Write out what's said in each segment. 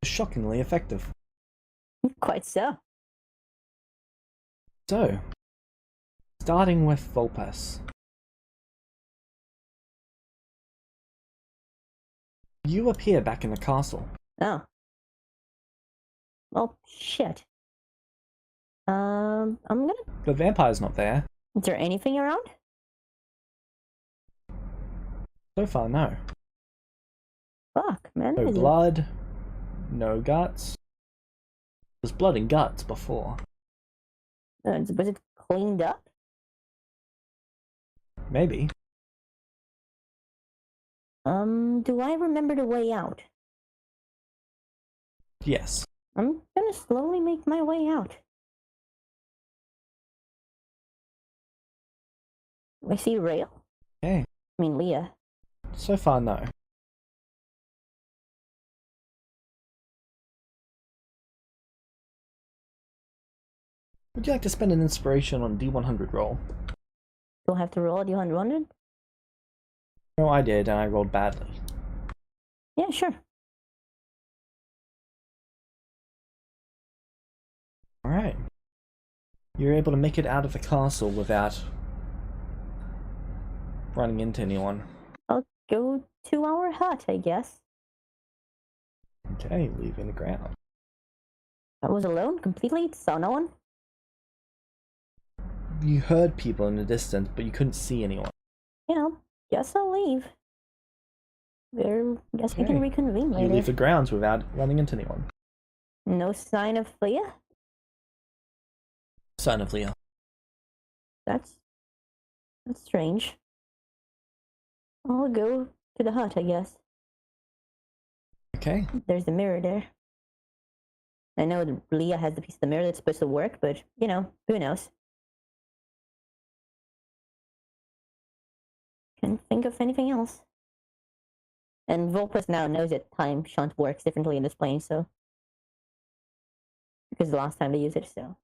shockingly effective. Quite so. So, starting with Volpes. You appear back in the castle. Oh. Oh, shit. I'm gonna... The vampire's not there. Is there anything around? So far, no. Fuck, man. No blood, no guts. There's blood and guts before. Was it cleaned up? Maybe. Do I remember the way out? Yes. I'm gonna slowly make my way out. I see Rail. Okay. I mean, Leah. So far, no. Would you like to spend an inspiration on D100 roll? Do I have to roll a D100? No, I did, and I rolled badly. Yeah, sure. Alright. You're able to make it out of the castle without running into anyone. I'll go to our hut, I guess. Okay, leaving the ground. I was alone completely, saw no one. You heard people in the distance, but you couldn't see anyone. Yeah, guess I'll leave. Guess we can reconvene later. You leave the grounds without running into anyone. No sign of Leah? Sign of Leah. That's strange. I'll go to the hut, I guess. Okay. There's the mirror there. I know that Leah has the piece of the mirror that's supposed to work, but, you know, who knows? Can't think of anything else. And Volpes now knows that time shunt works differently in this plane, so... Because the last time they used it, so...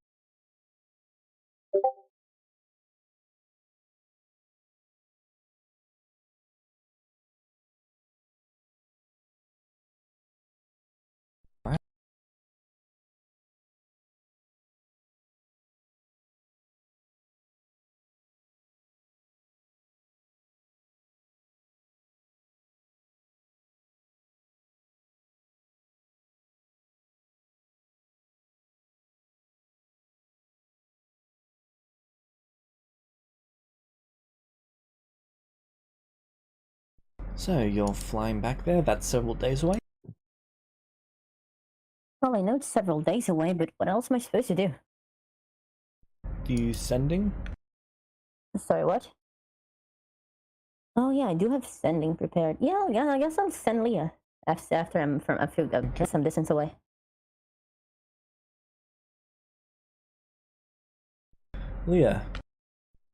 So, you're flying back there? That's several days away? Well, I know it's several days away, but what else am I supposed to do? You sending? Sorry, what? Oh yeah, I do have sending prepared. Yeah, I guess I'll send Leah after I'm some distance away. Leah,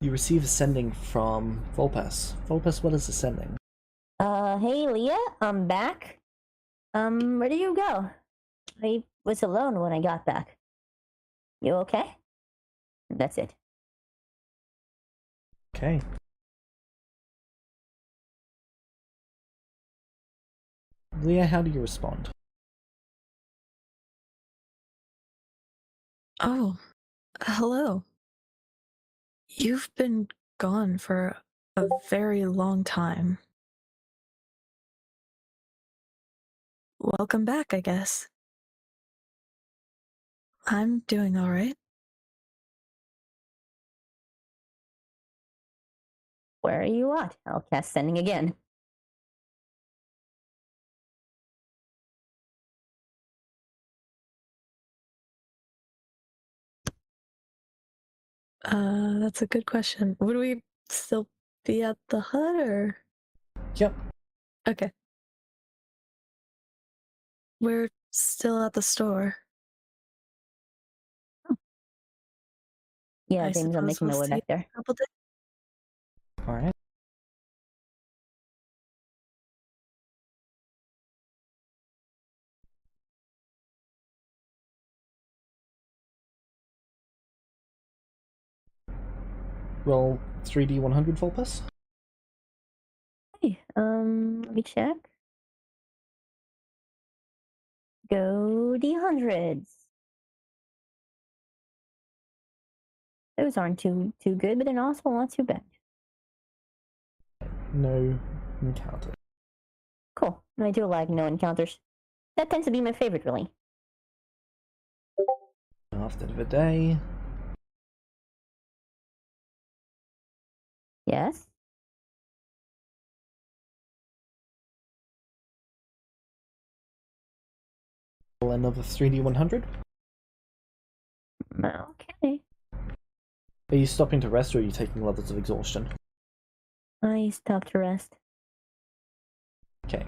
you receive a sending from Volpes. Volpes, what is the sending? Hey Leah, I'm back. Where did you go? I was alone when I got back. You okay? That's it. Okay. Leah, how do you respond? Oh, hello. You've been gone for a very long time. Welcome back, I guess. I'm doing all right. Where are you at? I'll cast sending again. That's a good question. Would we still be at the hut, or? Yep. Okay. We're still at the store. Yeah, James, I'm making my way back there. Alright. Roll 3D100 Volpes. Hey, let me check. go the hundreds. Those aren't too good, but they're also not too bad. No encounter. Cool. I do like no encounters. That tends to be my favorite, really. After the day. Yes. Another 3D 100. Okay. Are you stopping to rest or are you taking levels of exhaustion? I stop to rest. Okay.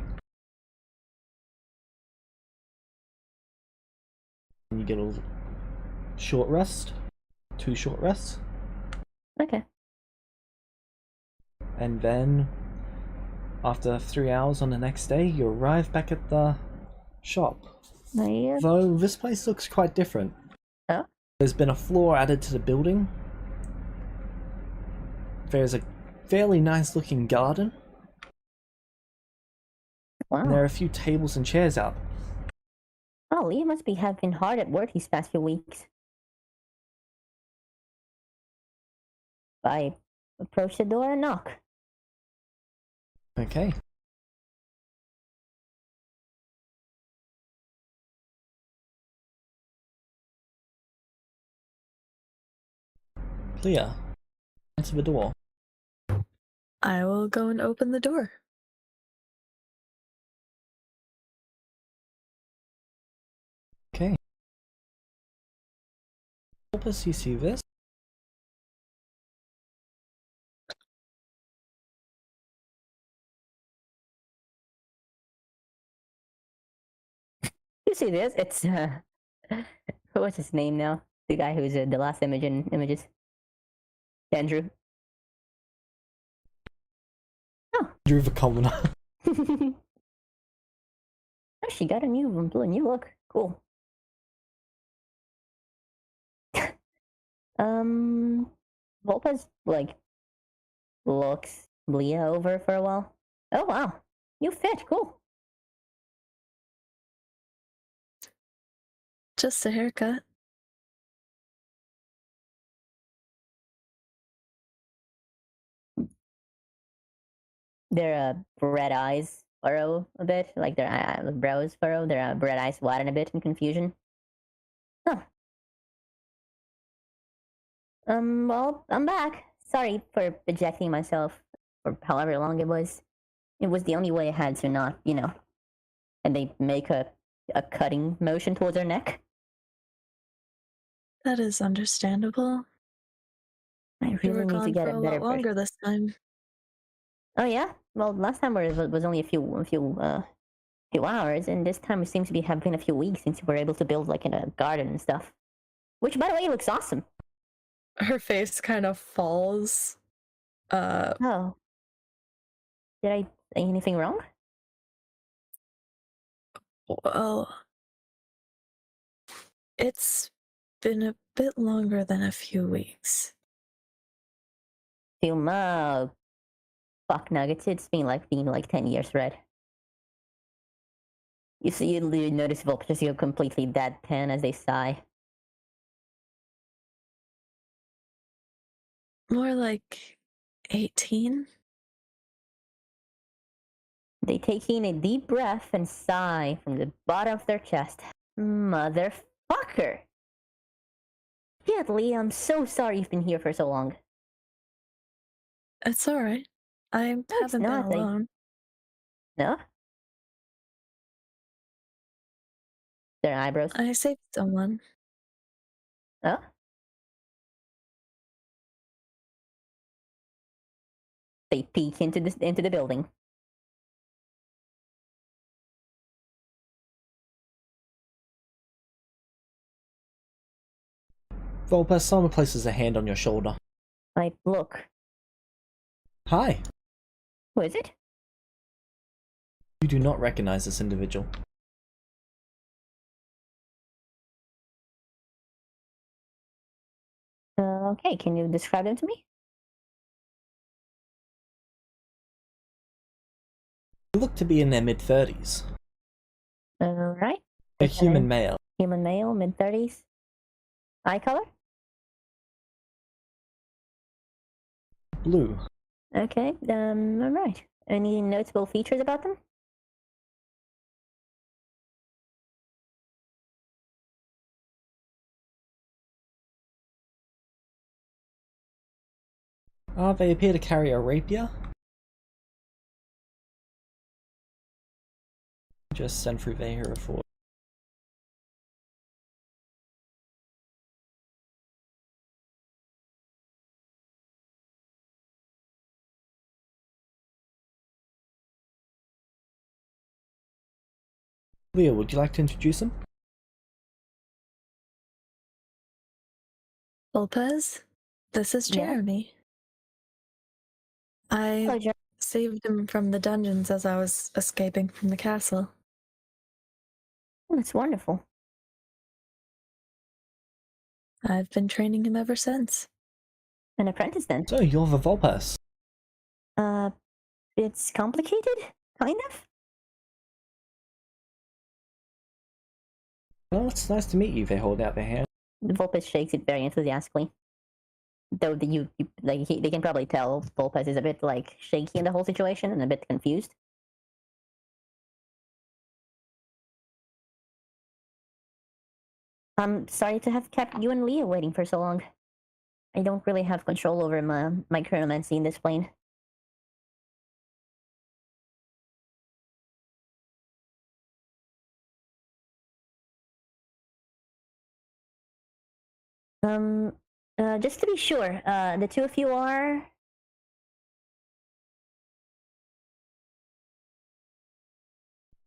You get a short rest. 2 short rests. Okay. And then, after 3 hours on the next day, you arrive back at the shop. Though this place looks quite different. Oh? There's been a floor added to the building. There's a fairly nice looking garden. Wow. And there are a few tables and chairs out. Oh, Leah must have been hard at work these past few weeks. I approach the door and knock. Okay. Leah, answer the door. I will go and open the door. Okay. Help us, you see this? You see this? It's what's his name now? The guy who's the last image in images. Andrew. Oh. Drew the commoner. Oh, she got a new look. Cool. Volpa's like looks Leah over for a while. Oh wow, you fit. Cool. Just a haircut. Their red eyes furrow a bit, like their brows furrow. Their red eyes widen a bit in confusion. Huh. Well, I'm back. Sorry for ejecting myself for however long it was. It was the only way I had to not, And they make a cutting motion towards her neck. That is understandable. I You were really need to gone get for a a better lot longer this time. Oh yeah. Well, last time was only a few hours, and this time it seems to have been a few weeks since we were able to build like in a garden and stuff. Which, by the way, looks awesome. Her face kind of falls. Oh. Did I say anything wrong? Well, it's been a bit longer than a few weeks. Fuck nuggets. It's been like 10 years, right? You see, you notice Volp just go completely deadpan as they sigh. More like 18? They take in a deep breath and sigh from the bottom of their chest. Motherfucker! Shit, Lee, I'm so sorry you've been here for so long. It's alright. I haven't been alone. No? Their eyebrows. I saved someone. Oh? They peek into the building. Volpa, someone places a hand on your shoulder. I look. Hi. Who is it? You do not recognize this individual. Okay, can you describe them to me? They look to be in their mid-30s. Alright. A human male. Human male, mid-30s. Eye color? Blue. Okay, alright. Any notable features about them? They appear to carry a rapier. Just send through their hero for. Leah, would you like to introduce him? Lopez, this is Jeremy. I saved him from the dungeons as I was escaping from the castle. Oh, that's wonderful. I've been training him ever since. An apprentice then? So, you're the Volpes. It's complicated? Kind of? Well, it's nice to meet you, they hold out their hand. The Volpes shakes it very enthusiastically. Though they can probably tell Volpes is a bit like shaky in the whole situation and a bit confused. I'm sorry to have kept you and Leah waiting for so long. I don't really have control over my chronomancy in this plane. Just to be sure, the two of you are...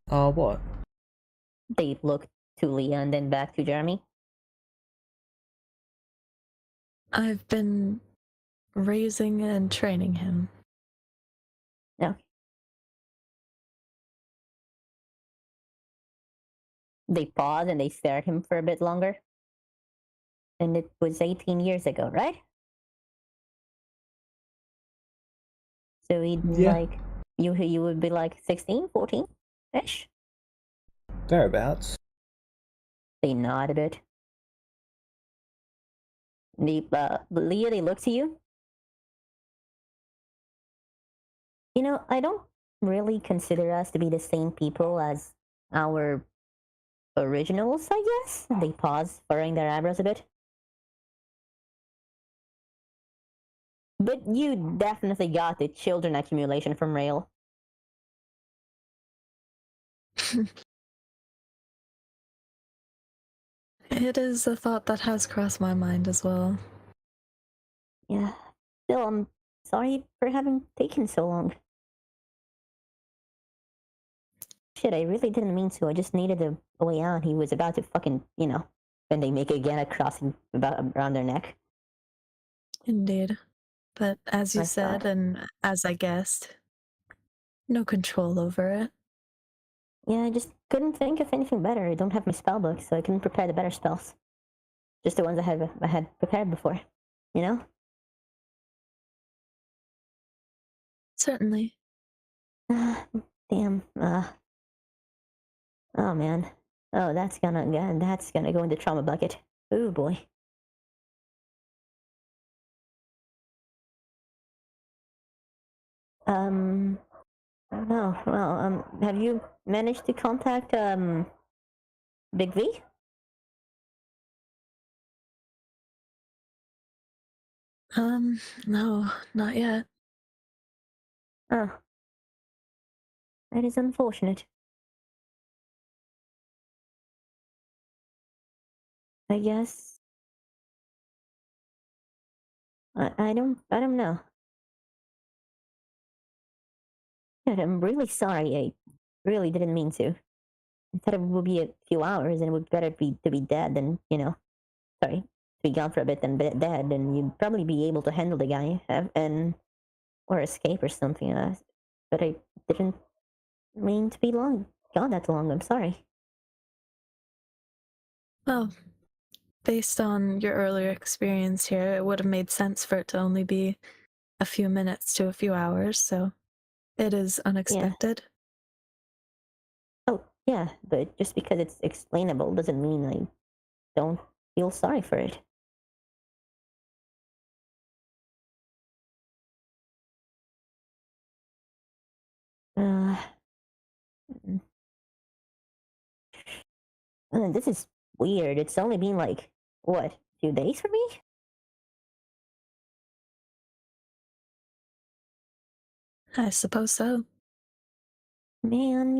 What? They look to Leah and then back to Jeremy. I've been raising and training him. No. They pause and they stare at him for a bit longer. And it was 18 years ago, right? So he'd like you would be like 16, 14-ish? Thereabouts. They nod a bit. Leah, they look to you. You know, I don't really consider us to be the same people as our originals, I guess. They pause, furrowing their eyebrows a bit. But you definitely got the children accumulation from Rail. It is a thought that has crossed my mind as well. Yeah. Still, I'm sorry for having taken so long. Shit, I really didn't mean to. I just needed a way out. He was about to fucking, when they make again a crossing around their neck. Indeed. But as you said, and as I guessed, no control over it. Yeah, I just couldn't think of anything better. I don't have my spell book, so I couldn't prepare the better spells. Just the ones I had prepared before, you know? Certainly. Damn. Oh man. Oh, that's gonna go in the trauma bucket. Oh boy. I don't know. Well, have you managed to contact Big V? No, not yet. Oh. That is unfortunate. I guess. I don't know. God, I'm really sorry. I really didn't mean to. I thought it would be a few hours and it would better be to be dead than, sorry, to be gone for a bit than dead, and you'd probably be able to handle the guy or escape or something. But I didn't mean to be gone that long. I'm sorry. Well, based on your earlier experience here, it would have made sense for it to only be a few minutes to a few hours, so it is unexpected. Yeah. Oh, Yeah, but just because it's explainable doesn't mean I don't feel sorry for it. Uh, this is weird. It's only been like, what, a few days for me? I suppose so. Man,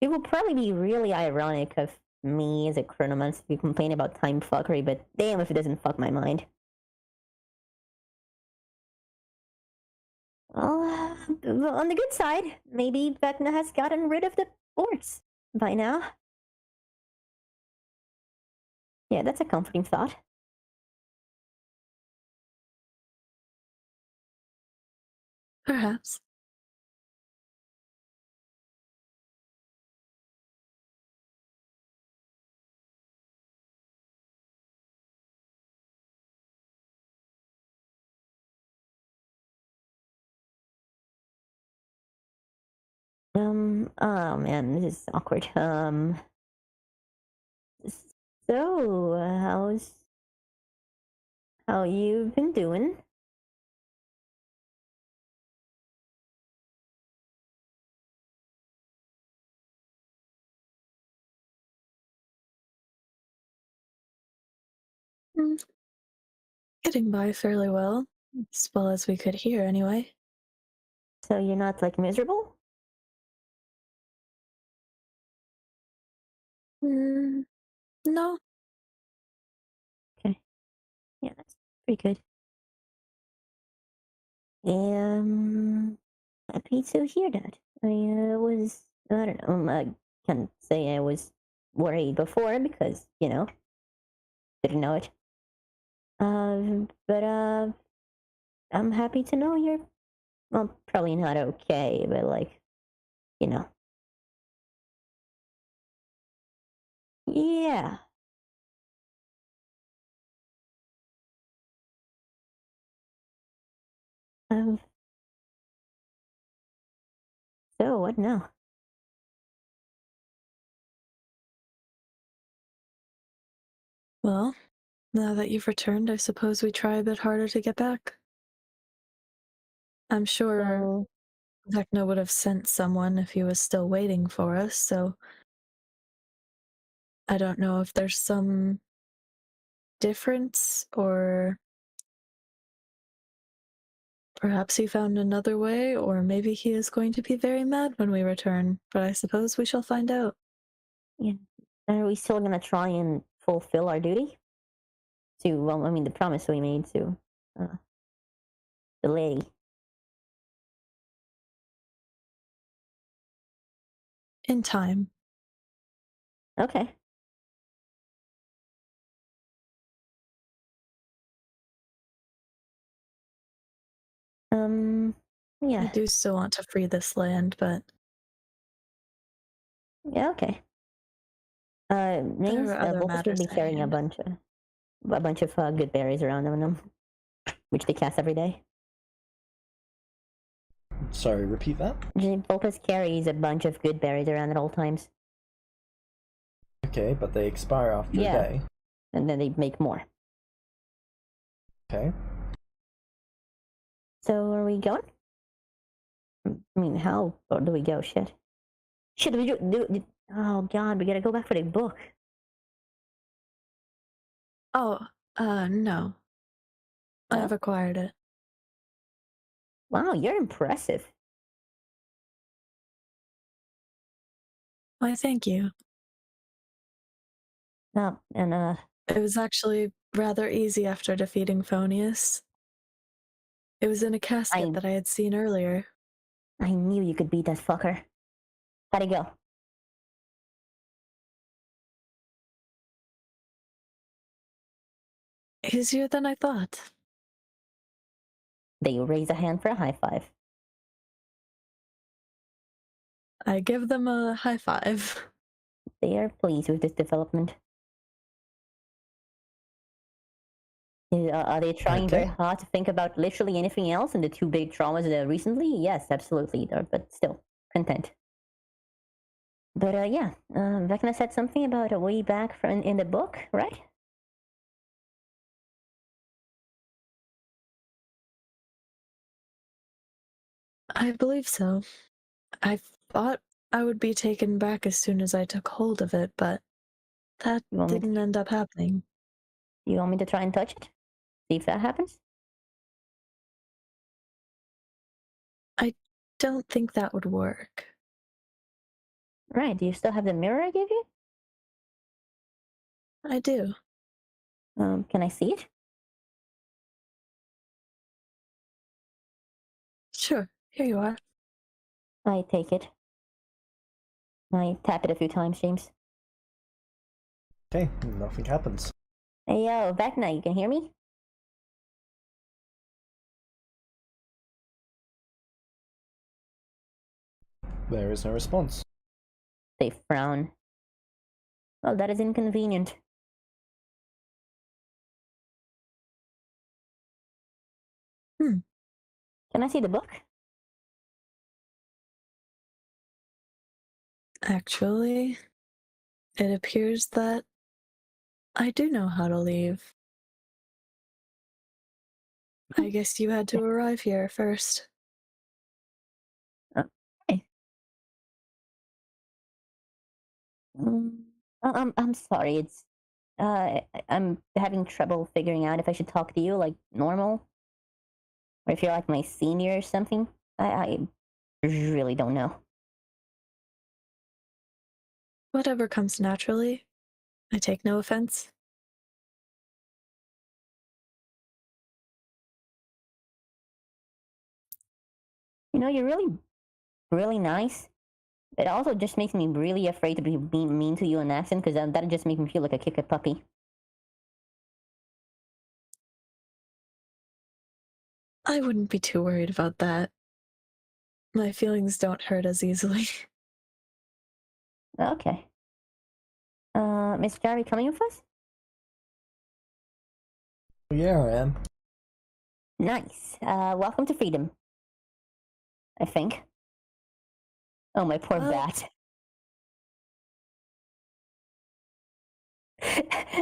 it would probably be really ironic of me as a chronomancer to complain about time fuckery, but damn if it doesn't fuck my mind. Well, on the good side, maybe Vecna has gotten rid of the boards by now. Yeah, that's a comforting thought. Perhaps. Oh man, this is awkward. So, how you been doing? Mm, Getting by fairly well. As well as we could hear, anyway. So you're not like miserable? No. Okay. Yeah, that's pretty good. Happy to hear that. I don't know, I can't say I was worried before because, didn't know it. But I'm happy to know you're, well, probably not okay, but like, you know. Yeah. Um, so what now? Well, now that you've returned, I suppose we try a bit harder to get back. I'm sure So, Vecna would have sent someone if he was still waiting for us, so I don't know if there's some difference, or perhaps he found another way, or maybe he is going to be very mad when we return, but I suppose we shall find out. yeah. Are we still gonna try and fulfill our duty? Well, I mean, the promise we made to uh, the lady. In time. Okay. I Yeah. do still want to free this land, but Yeah, okay. there Names, are other Volpus will matters be at carrying a hand. bunch of good berries around them, which they cast every day. Sorry, repeat that? Volpus carries a bunch of good berries around at all times. Okay, but they expire after a day. And then they make more. Okay. So are we going? I mean, how do we go? Shit, we do. Oh god, we gotta go back for the book. Oh, no. No? I've acquired it. Wow, you're impressive. Why, thank you. No, and It was actually rather easy after defeating Phonius. It was in a casket that I had seen earlier. I knew you could beat that fucker. How'd it go? Easier than I thought. They raise a hand for a high five. I give them a high five. They are pleased with this development. Are they trying very hard to think about literally anything else in the two big traumas recently? Yes, absolutely. But still, content. But yeah, Vecna said something about a way back from in the book, right? I believe so. I thought I would be taken back as soon as I took hold of it, but that didn't end up happening. You want me to try and touch it? See if that happens? I don't think that would work. Right, do you still have the mirror I gave you? I do. Can I see it? Sure, here you are. I take it. I tap it a few times, James. Okay, nothing happens. Hey, yo, Vecna, you can hear me? There is no response. They frown. Well, that is inconvenient. Can I see the book? Actually, it appears that I do know how to leave. I guess you had to arrive here first. Okay. I'm sorry. I'm having trouble figuring out if I should talk to you like normal, or if you're like my senior or something. I really don't know. Whatever comes naturally. I take no offense. You know, you're really, really nice. It also just makes me really afraid to be being mean to you in accent, because that'd just make me feel like a kick a puppy. I wouldn't be too worried about that. My feelings don't hurt as easily. Okay. Miss Jarry coming with us? Yeah, I am. Nice. Welcome to freedom. I think. Oh, my poor bat.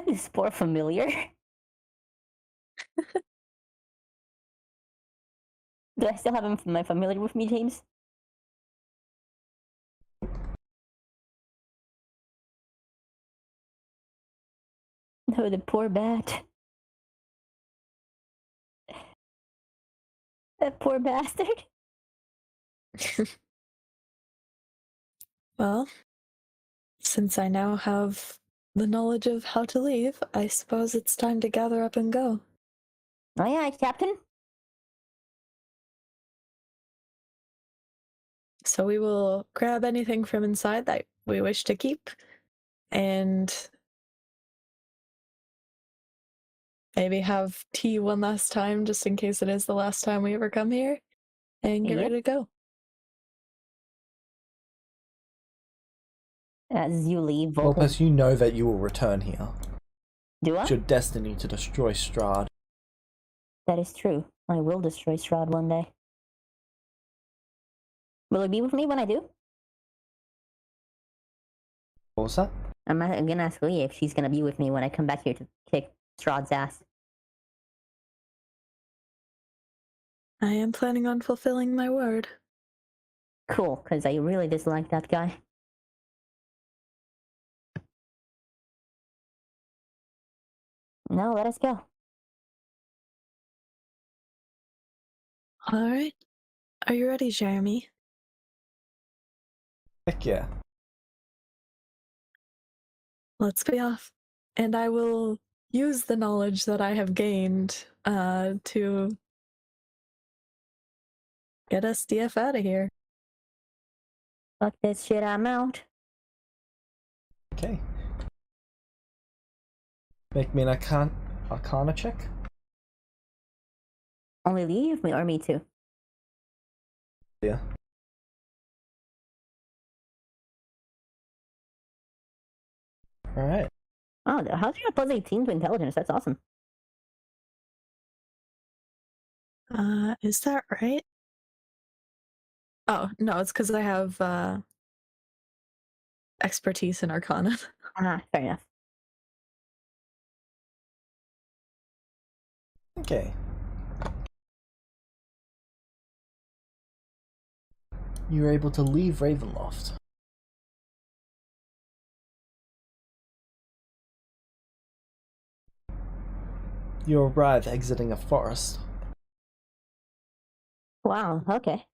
This poor familiar. Do I still have my familiar with me, James? No, the poor bat. That poor bastard. Well, since I now have the knowledge of how to leave, I suppose it's time to gather up and go. Aye, aye, Captain. So we will grab anything from inside that we wish to keep, and maybe have tea one last time, just in case it is the last time we ever come here, and get ready to go. As you leave, Well, plus you know that you will return here. Do I? It's your destiny to destroy Strahd. That is true. I will destroy Strahd one day. Will it be with me when I do? What was that? I'm gonna ask Leah if she's gonna be with me when I come back here to kick Strahd's ass. I am planning on fulfilling my word. Cool, because I really dislike that guy. Now let us go. All right. Are you ready, Jeremy? Heck yeah. Let's be off. And I will use the knowledge that I have gained to get us DF out of here. Fuck this shit, I'm out. Okay. Make me an Arcana check. Only leave me or me too? Yeah. Alright. Oh, how's your plus 18 to intelligence? That's awesome. Is that right? Oh, no, it's because I have expertise in Arcana. Fair enough. Okay. You're able to leave Ravenloft. You arrive exiting a forest. Wow, okay.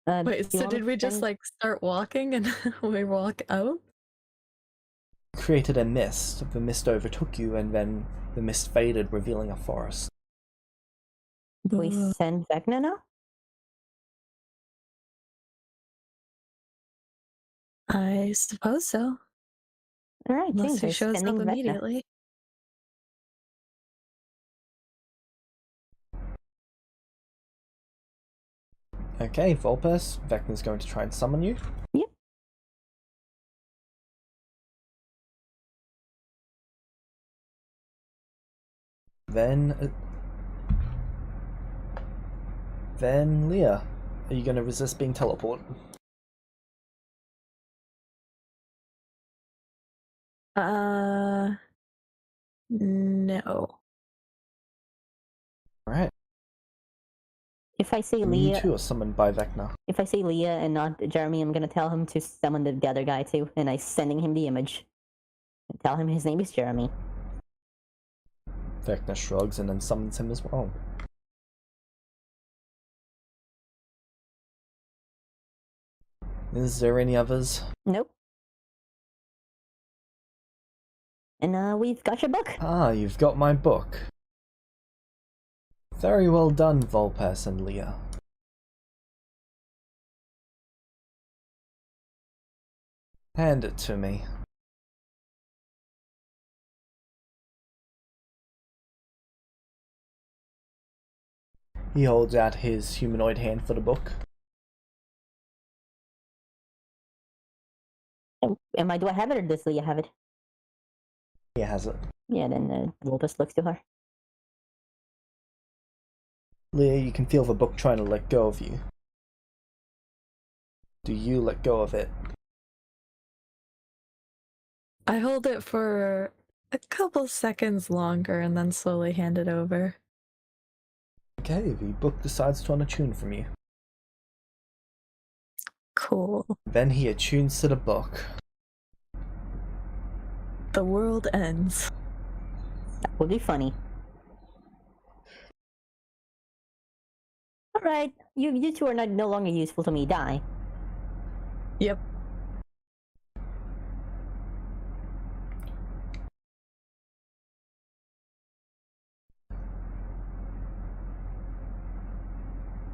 Wait, so did we just like start walking and we walk out? Created a mist. The mist overtook you, and then the mist faded, revealing a forest. Do we send Vecna now? I suppose so. All right, unless he we're shows up sending Vecna. immediately. Okay, Vulpes, Vecna's going to try and summon you. Yep. Then Leah, are you going to resist being teleported? No. Alright. If I say You Leah, too are summoned by Vecna. if I say Leah and not Jeremy, I'm gonna tell him to summon the other guy too, and I'm sending him the image. And tell him his name is Jeremy. Vecna shrugs and then summons him as well. Is there any others? Nope. And we've got your book. Ah, you've got my book. Very well done, Vulpes and Leah. Hand it to me. He holds out his humanoid hand for the book. Do I have it or does Leah have it? He has it. Yeah, then Vulpes looks to her. Leah, you can feel the book trying to let go of you. Do you let go of it? I hold it for a couple seconds longer and then slowly hand it over. Okay, the book decides to unattune from you. Cool. Then he attunes to the book. The world ends. That would be funny. Alright, you two are no longer useful to me. Die. Yep.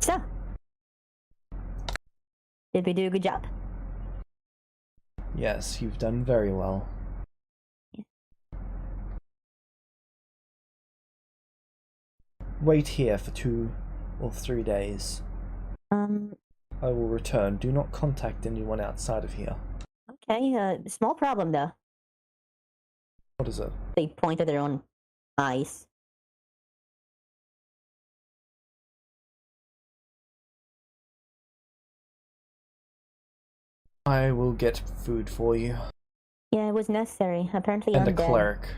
So, did we do a good job? Yes, you've done very well. Wait here for 2 or 3 days. I will return. Do not contact anyone outside of here. Okay, small problem though. What is it? They point at their own eyes. I will get food for you. Yeah, it was necessary. Apparently And undead. a cleric.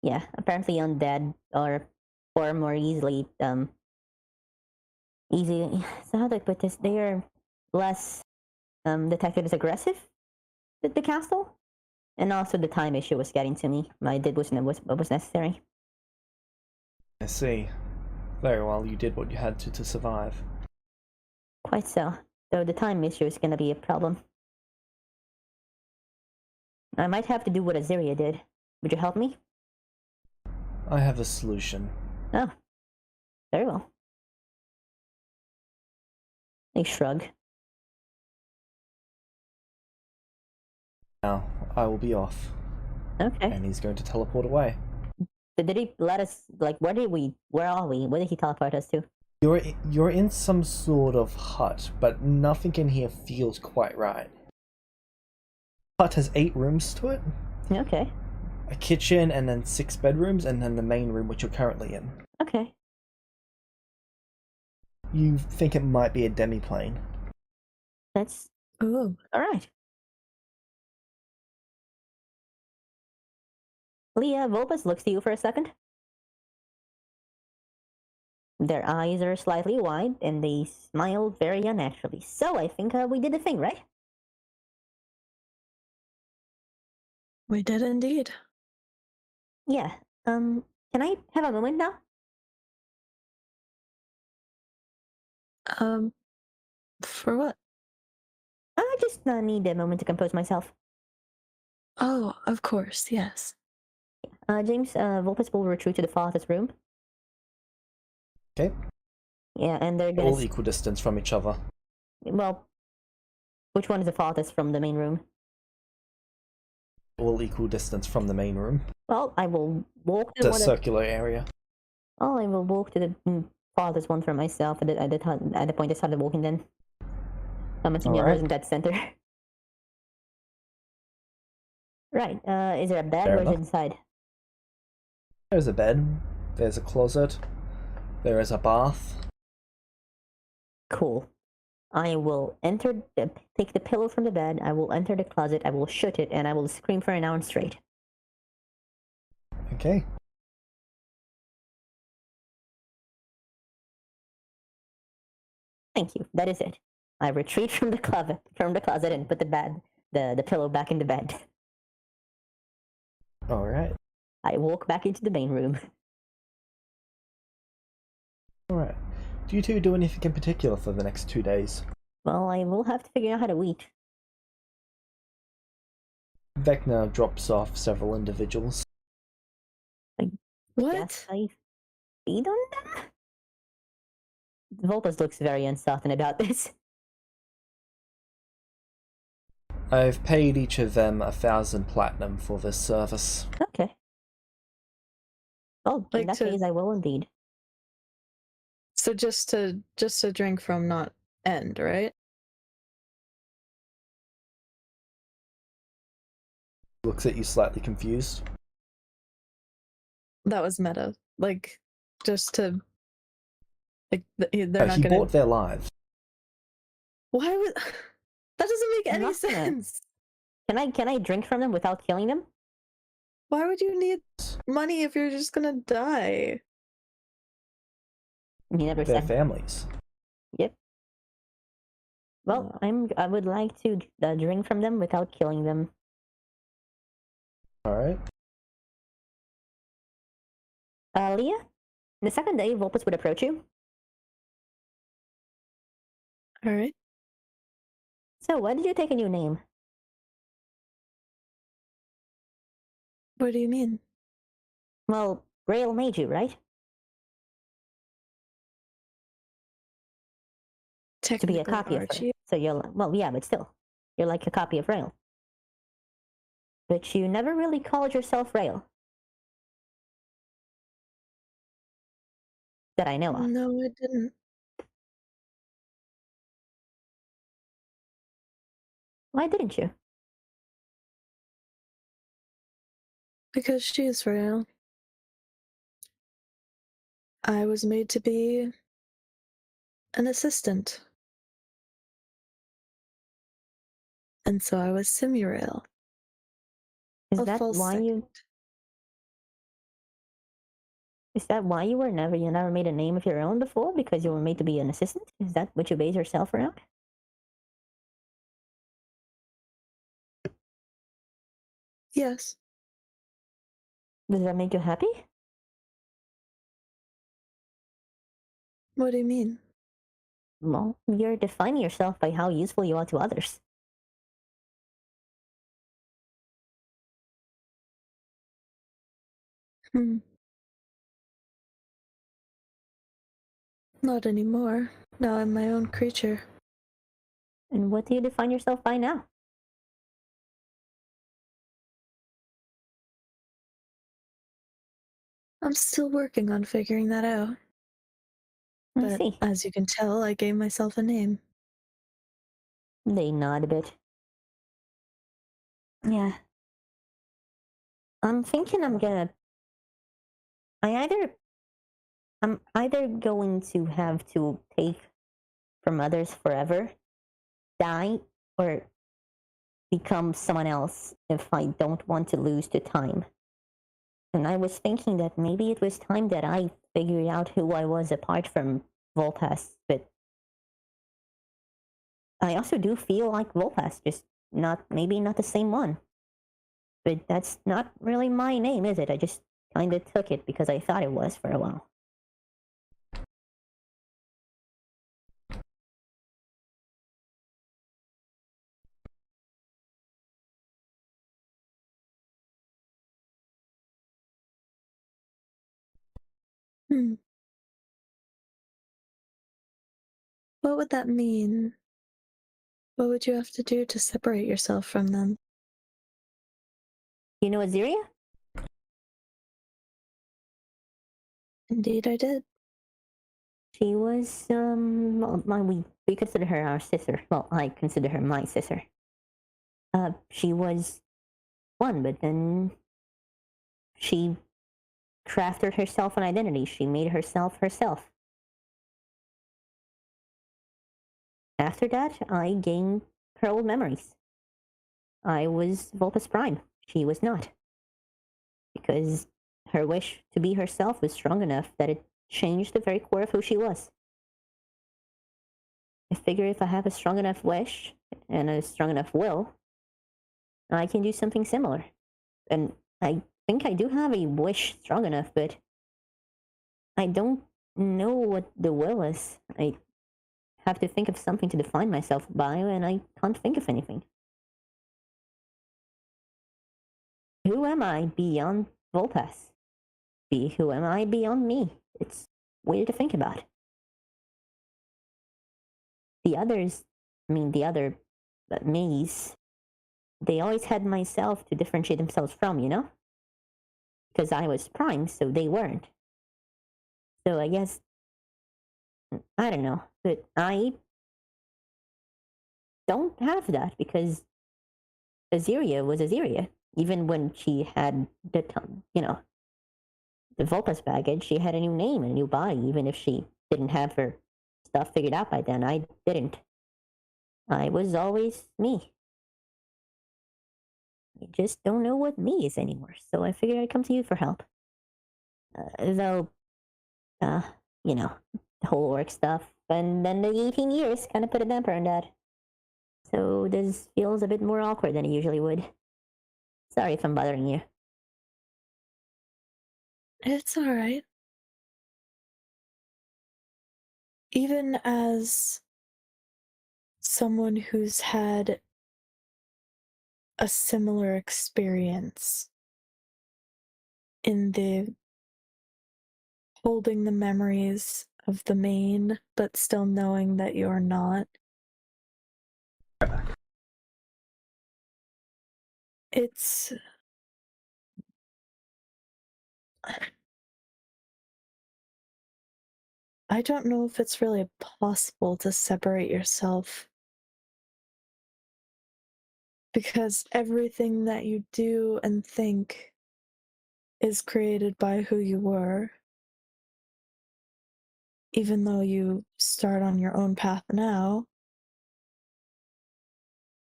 Yeah, apparently undead or more easily so how do I put this? They are less detected as aggressive at the castle. And also the time issue was getting to me. I did what was necessary. I see. Very well, you did what you had to survive. Quite so. Though the time issue is gonna be a problem. I might have to do what Aziria did. Would you help me? I have a solution. Oh. Very well. They shrug. Now, I will be off. Okay. And he's going to teleport away. So did he let us, like, where are we? Where did he teleport us to? You're in some sort of hut, but nothing in here feels quite right. Hut has 8 rooms to it. Okay. A kitchen, and then 6 bedrooms, and then the main room which you're currently in. Okay. You think it might be a demi-plane. That's... Ooh. Alright. Leah, Vulpus looks to you for a second. Their eyes are slightly wide, and they smile very unnaturally. So I think we did the thing, right? We did indeed. Yeah. Can I have a moment now? For what? I just need a moment to compose myself. Oh, of course, yes. James, Vulpus will retreat to the farthest room. Okay. Yeah, and they're gonna... All equal distance from each other. Well, which one is the farthest from the main room? All equal distance from the main room. Well, I will walk to the circular area. Oh, I will walk to the farthest one for myself at the point I started walking then. I'm assuming I wasn't that center. Right, is there a bed or is it inside? There's a bed, there's a closet, there is a bath. Cool. I will take the pillow from the bed, I will enter the closet, I will shut it, and I will scream for an hour straight. Okay. Thank you, that is it. I retreat from the closet and put the pillow back in the bed. Alright. I walk back into the main room. Alright. Do you two do anything in particular for the next 2 days? Well, I will have to figure out how to eat. Vecna drops off several individuals. What? I feed on them? Vulpus looks very uncertain about this. I've paid each of them 1,000 platinum for this service. Okay. Oh, in that case, I will indeed. So just to drink from, not end, right? Looks at you slightly confused. That was meta. Like, just to... Like, they're not he gonna... bought their lives. Why would... That doesn't make any sense. Can I drink from them without killing them? Why would you need money if you're just gonna die? You never Their said. families. Yep. Well, I would like to drink from them without killing them. Alright. Leah, the second day, Vulpus would approach you. Alright. So, why did you take a new name? What do you mean? Well, Grail made you, right? To be a copy of her. So you're, well, yeah, but still. You're like a copy of Rail. But you never really called yourself Rail. That I know of. No, I didn't. Why didn't you? Because she is Rail. I was made to be an assistant. And so I was Simurail. Is that why you... Is that why you never made a name of your own before? Because you were made to be an assistant? Is that what you base yourself around? Yes. Does that make you happy? What do you mean? Well, you're defining yourself by how useful you are to others. Not anymore. Now I'm my own creature. And what do you define yourself by now? I'm still working on figuring that out. I see. As you can tell, I gave myself a name. They nod a bit. Yeah. I'm thinking I'm either going to have to take from others forever, die, or become someone else if I don't want to lose the time. And I was thinking that maybe it was time that I figured out who I was apart from Volpas, but I also do feel like Volpas, just maybe not the same one. But that's not really my name, is it? I just kind of took it because I thought it was for a while. What would that mean? What would you have to do to separate yourself from them? You know Aziria? Indeed, I did. She was, we consider her our sister. Well, I consider her my sister. She was one, but then she crafted herself an identity. She made herself herself. After that, I gained her old memories. I was Volpus Prime. She was not. Because her wish to be herself was strong enough that it changed the very core of who she was. I figure if I have a strong enough wish and a strong enough will, I can do something similar. And I think I do have a wish strong enough, but I don't know what the will is. I have to think of something to define myself by, and I can't think of anything. Who am I beyond Voltas? Who am I beyond me? It's weird to think about. The others, the other me's, they always had myself to differentiate themselves from, you know? Because I was Prime, so they weren't. So I guess, I don't know, but I don't have that because Aziria was Aziria. Even when she had the, the Volpus baggage, she had a new name and a new body, even if she didn't have her stuff figured out by then. I didn't. I was always me. I just don't know what me is anymore, so I figured I'd come to you for help. Though, the whole work stuff, and then the 18 years kind of put a damper on that. So this feels a bit more awkward than it usually would. Sorry if I'm bothering you. It's alright. Even as someone who's had a similar experience in the holding the memories of the main, but still knowing that you're not. It's... I don't know if it's really possible to separate yourself. Because everything that you do and think is created by who you were. Even though you start on your own path now,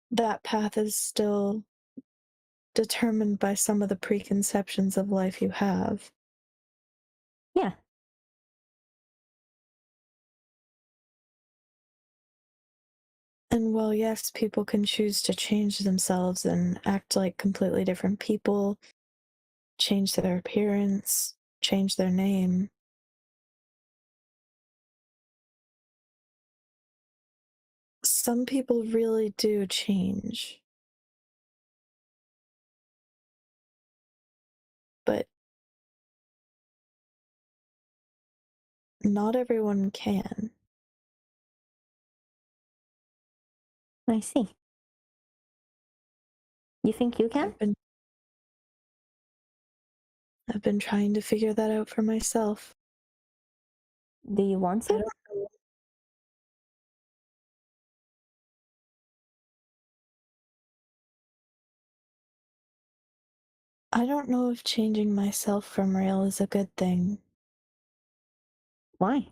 that path is still determined by some of the preconceptions of life you have. Yeah. And while yes, people can choose to change themselves and act like completely different people, change their appearance, change their name, some people really do change. But not everyone can. I see. You think you can? I've been trying to figure that out for myself. Do you want to? I don't know if changing myself from Rail is a good thing. Why?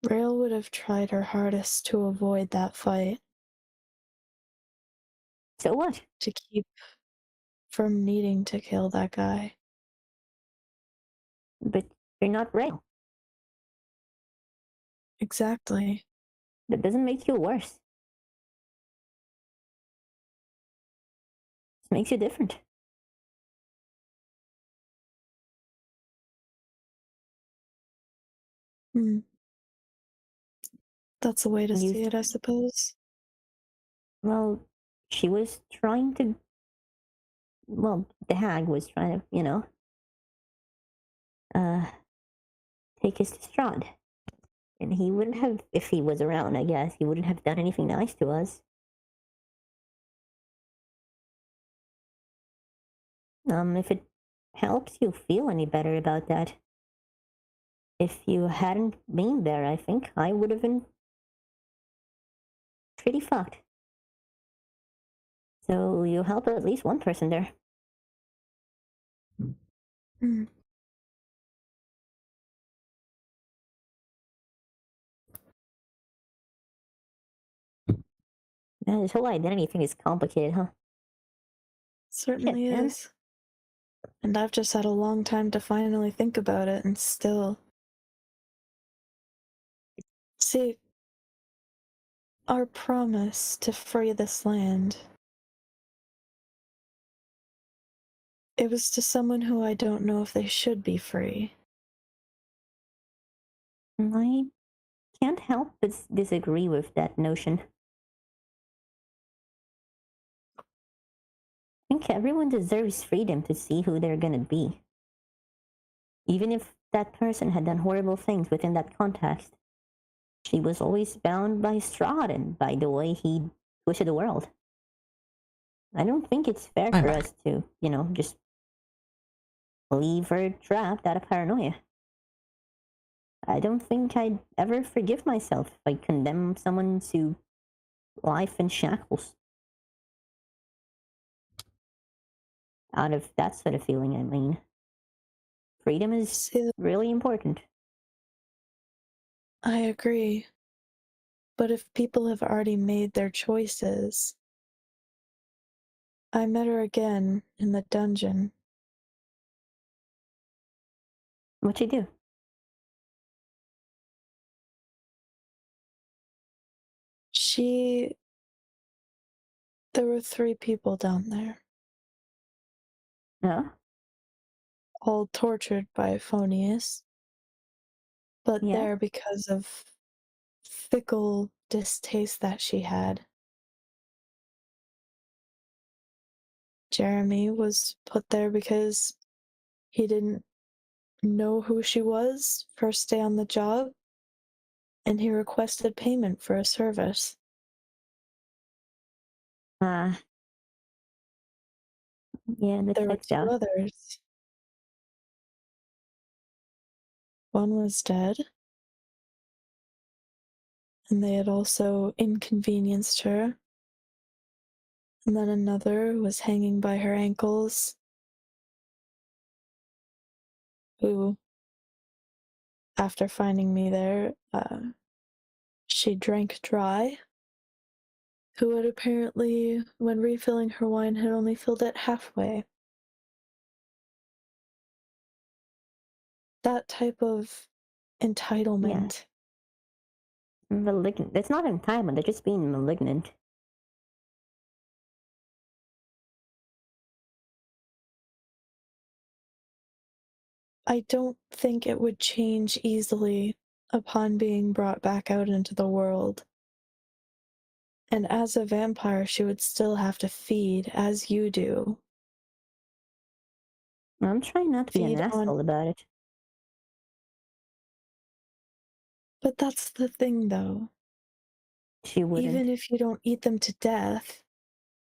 Rail would have tried her hardest to avoid that fight. So what? To keep from needing to kill that guy. But you're not real. Exactly. That doesn't make you worse. It makes you different. Hmm. That's a way to You, see it, I suppose. well, she was trying to. Well, the hag was trying to, uh, take us to Strahd. And he wouldn't have, if he was around, I guess, he wouldn't have done anything nice to us. If it helps you feel any better about that, if you hadn't been there, I think I would have been pretty fucked. So you help at least one person there. Hmm. Man, this whole identity thing is complicated, huh? Certainly Shit, man. is. And I've just had a long time to finally think about it, and still. See, our promise to free this land. It was to someone who I don't know if they should be free. I can't help but disagree with that notion. I think everyone deserves freedom to see who they're gonna be. Even if that person had done horrible things within that context, she was always bound by Strahd and by the way he twisted the world. I don't think it's fair for us to, just leave her trapped out of paranoia. I don't think I'd ever forgive myself if I condemn someone to life in shackles. Out of that sort of feeling, I mean. Freedom is really important. I agree. But if people have already made their choices. I met her again in the dungeon. What'd you do? There were 3 people down there. No? All tortured by Phonius. But Yeah? there because of fickle distaste that she had. Jeremy was put there because he didn't know who she was first day on the job, and he requested payment for a service. Yeah, that There were checks 2 out. others. One was dead, and they had also inconvenienced her. And then another was hanging by her ankles, who, after finding me there, she drank dry, who had apparently, when refilling her wine, had only filled it halfway. That type of entitlement. Yeah. Malignant. That's not entitlement, they're just being malignant. I don't think it would change easily upon being brought back out into the world. And as a vampire, she would still have to feed, as you do. I'm trying not to be an Feed on. asshole about it. But that's the thing, though. She wouldn't. Even if you don't eat them to death,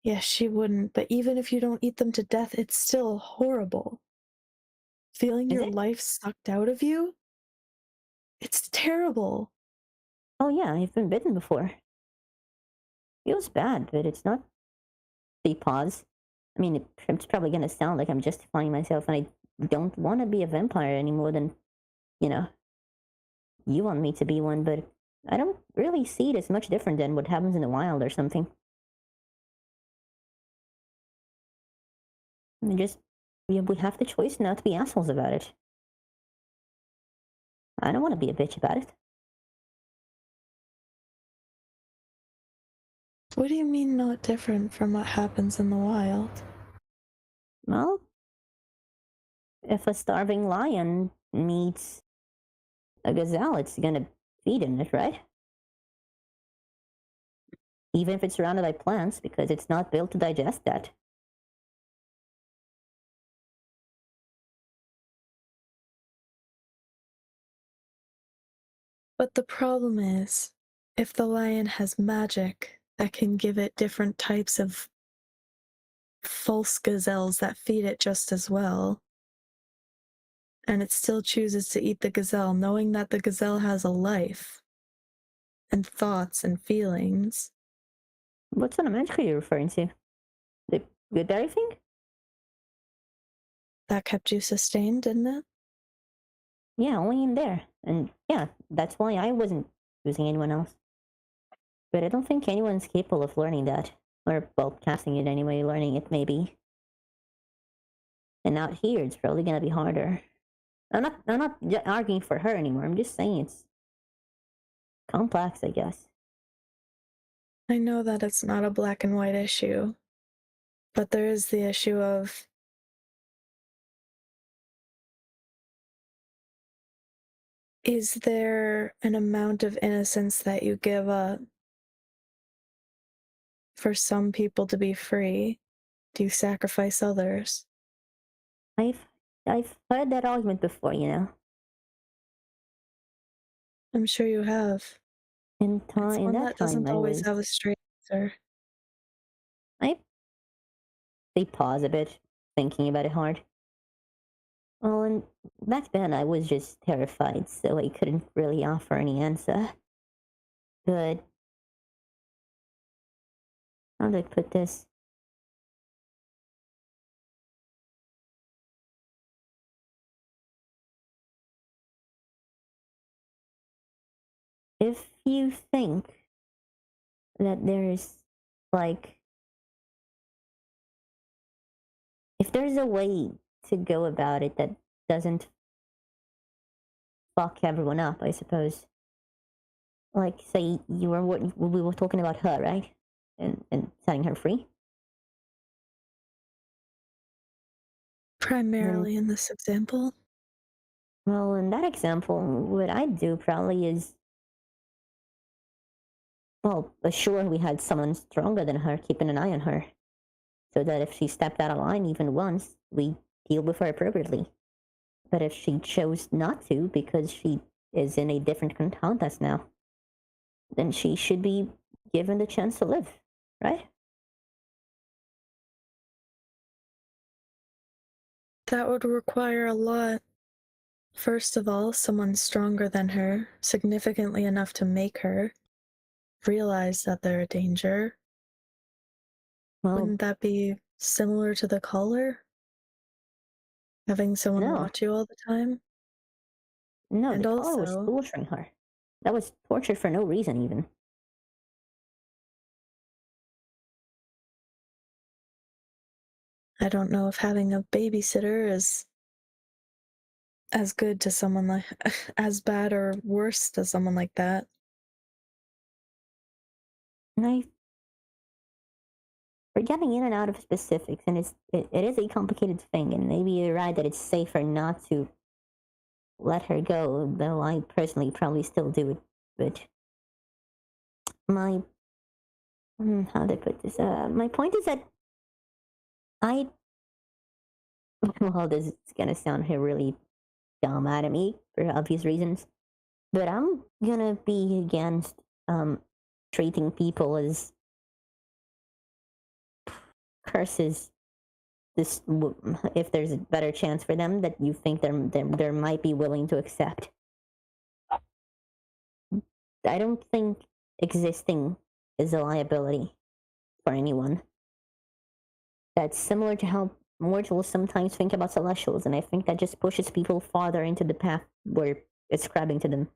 yes, she wouldn't, but even if you don't eat them to death, it's still horrible. Feeling your life sucked out of you? It's terrible. Oh yeah, I've been bitten before. Feels bad, but it's not. They pause. I mean, it's probably gonna sound like I'm justifying myself, and I don't want to be a vampire any more than, you want me to be one, but I don't really see it as much different than what happens in the wild or something. We have the choice not to be assholes about it. I don't want to be a bitch about it. What do you mean not different from what happens in the wild? Well, if a starving lion meets a gazelle, it's gonna feed him it, right? Even if it's surrounded by plants, because it's not built to digest that. But the problem is, if the lion has magic that can give it different types of false gazelles that feed it just as well, and it still chooses to eat the gazelle, knowing that the gazelle has a life and thoughts and feelings. What sort of magic are you referring to? The good berry thing? That kept you sustained, didn't it? Yeah, only in there. And yeah, that's why I wasn't using anyone else. But I don't think anyone's capable of learning that. Or, well, casting it anyway, learning it maybe. And out here, it's probably gonna be harder. I'm not arguing for her anymore. I'm just saying it's complex, I guess. I know that it's not a black and white issue, but there is the issue of is there an amount of innocence that you give up for some people to be free? Do you sacrifice others? I've heard that argument before, you know. I'm sure you have. In One that that time, doesn't always have a straight answer. they pause a bit, thinking about it hard. Well, and back then I was just terrified, so I couldn't really offer any answer. But how do I put this? If you think that there's, like, if there's a way to go about it that doesn't fuck everyone up, I suppose. Like, say we were talking about her, right? And setting her free. Primarily in this example. Well, in that example, what I'd do probably is, well, assure we had someone stronger than her keeping an eye on her, so that if she stepped out of line even once, we deal with her appropriately. But if she chose not to because she is in a different contest now, then she should be given the chance to live, right? That would require a lot. First of all, someone stronger than her, significantly enough to make her realize that they're a danger. Well, wouldn't that be similar to the collar? Having someone watch you all the time? No, and the collar was torturing her. That was torture for no reason, even. I don't know if having a babysitter is as good to someone like, as bad or worse to someone like that. We're getting in and out of specifics, and it is a complicated thing, and maybe you're right that it's safer not to let her go, though I personally probably still do it. But how do I put this? My point is that well, this is gonna sound here really dumb out of me for obvious reasons, but I'm gonna be against treating people as curses. This, if there's a better chance for them that you think they might be willing to accept. I don't think existing is a liability for anyone. That's similar to how mortals sometimes think about celestials, and I think that just pushes people farther into the path where it's grabbing to them.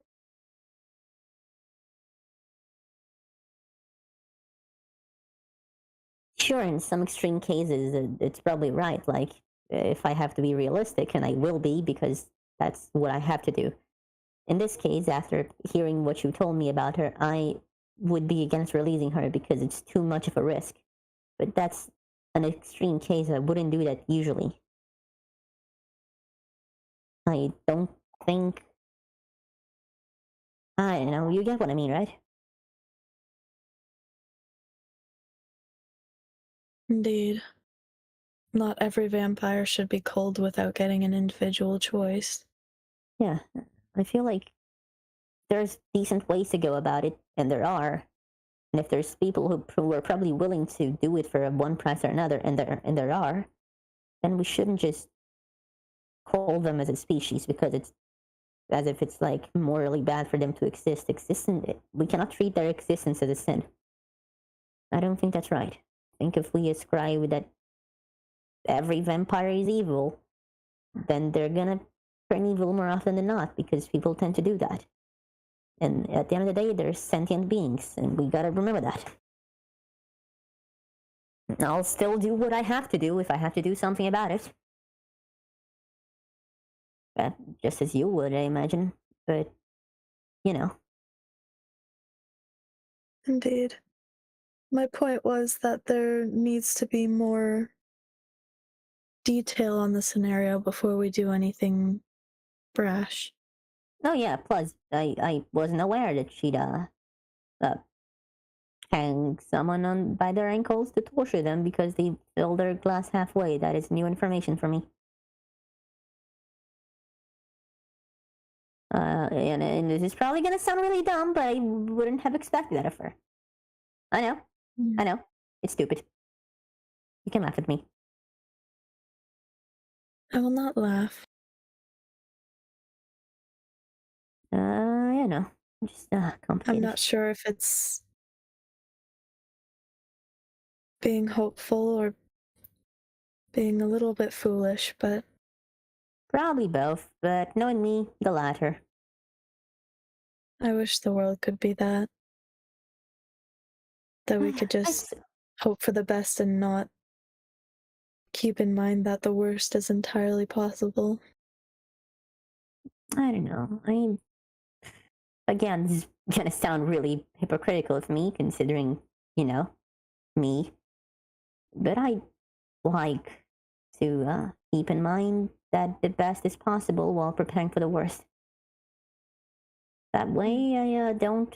Sure, in some extreme cases, it's probably right. Like, if I have to be realistic, and I will be because that's what I have to do. In this case, after hearing what you told me about her, I would be against releasing her because it's too much of a risk. But that's an extreme case. I wouldn't do that usually. I don't think. I don't know. You get what I mean, right? Indeed. Not every vampire should be culled without getting an individual choice. Yeah. I feel like there's decent ways to go about it, and there are. And if there's people who are probably willing to do it for one price or another, and there are, then we shouldn't just call them as a species because it's as if it's like morally bad for them to exist. We cannot treat their existence as a sin. I don't think that's right. I think if we ascribe that every vampire is evil, then they're gonna turn evil more often than not because people tend to do that. And at the end of the day, they're sentient beings, and we gotta remember that. I'll still do what I have to do if I have to do something about it. Just as you would, I imagine. But, you know. Indeed. My point was that there needs to be more detail on the scenario before we do anything brash. Oh yeah, plus I wasn't aware that she'd hang someone on by their ankles to torture them because they filled their glass halfway. That is new information for me. And this is probably gonna sound really dumb, but I wouldn't have expected that of her. I know. I know. It's stupid. You can laugh at me. I will not laugh. Yeah, no. Just complicated. I'm not sure if it's being hopeful or being a little bit foolish, but probably both, but knowing me, the latter. I wish the world could be that. That we could just hope for the best and not keep in mind that the worst is entirely possible. I don't know. Again, this is gonna sound really hypocritical of me, considering, me. But I like to keep in mind that the best is possible while preparing for the worst. That way, I don't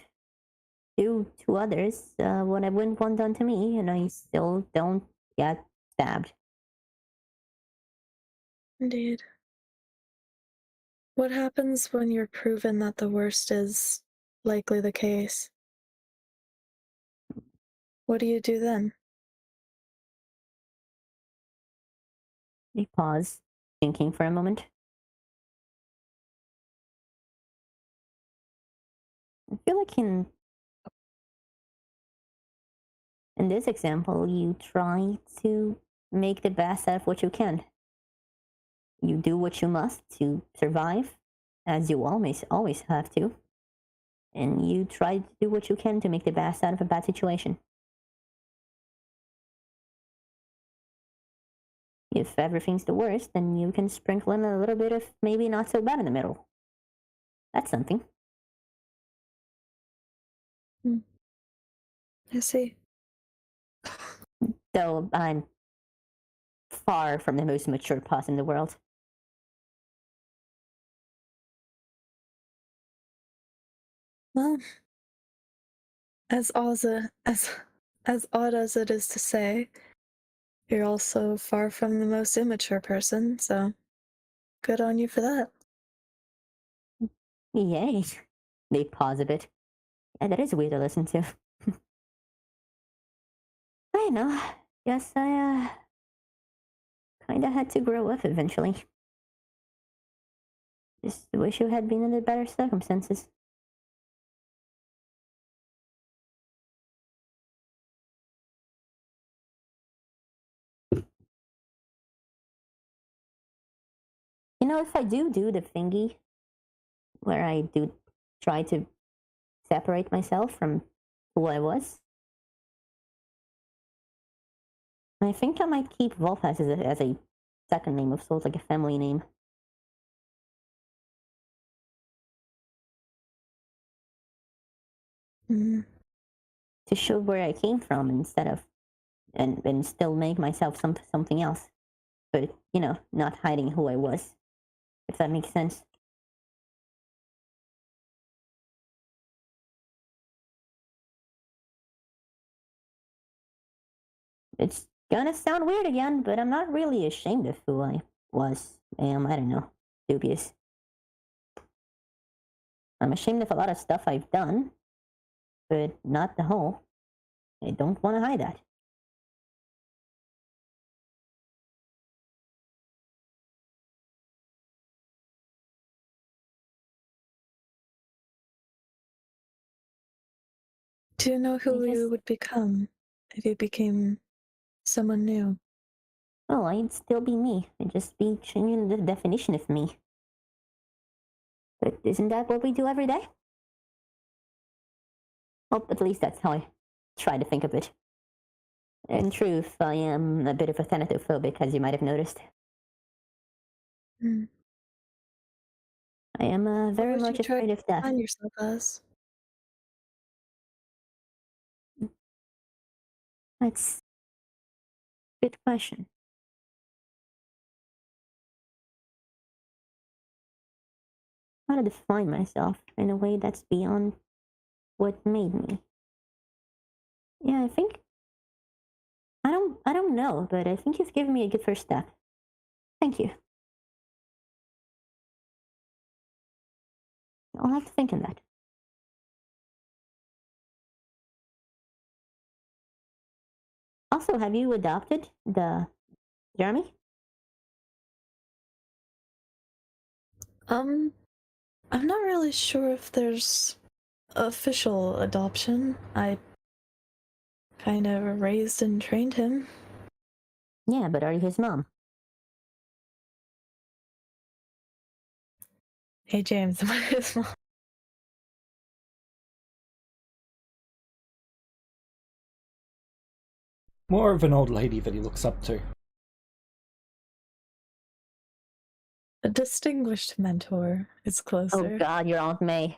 do to others what I wouldn't want done to me, and I still don't get stabbed. Indeed. What happens when you're proven that the worst is likely the case? What do you do then? I pause, thinking for a moment. I feel like in this example, you try to make the best out of what you can. You do what you must to survive, as you always have to, and you try to do what you can to make the best out of a bad situation. If everything's the worst, then you can sprinkle in a little bit of maybe not so bad in the middle. That's something. I see. Though I'm far from the most mature pus in the world. Well, as odd as it is to say, you're also far from the most immature person, so good on you for that. Yay. They pause a bit. Yeah, that is weird to listen to. I know. Guess I kinda had to grow up eventually. Just wish you had been under better circumstances. If I do the thingy where I do try to separate myself from who I was, I think I might keep Volpas as a second name of sorts, like a family name. Mm. To show where I came from instead of, and still make myself something else. But, you know, not hiding who I was. If that makes sense. It's gonna sound weird again, but I'm not really ashamed of who I was. I don't know, dubious. I'm ashamed of a lot of stuff I've done, but not the whole. I don't want to hide that. Do you know who you would become if you became someone new? Well, I'd still be me. I'd just be changing the definition of me. But isn't that what we do every day? Well, at least that's how I try to think of it. In truth, I am a bit of a thanatophobic, as you might have noticed. Mm. I am very much afraid of death. Find yourself as? That's a good question. How to define myself in a way that's beyond what made me. Yeah, I think I don't know, but I think you've given me a good first step. Thank you. I'll have to think on that. Also, have you adopted the Jeremy? I'm not really sure if there's official adoption. I kind of raised and trained him. Yeah, but are you his mom? Hey James, am I his mom? More of an old lady that he looks up to. A distinguished mentor is closer. Oh God, your Aunt May.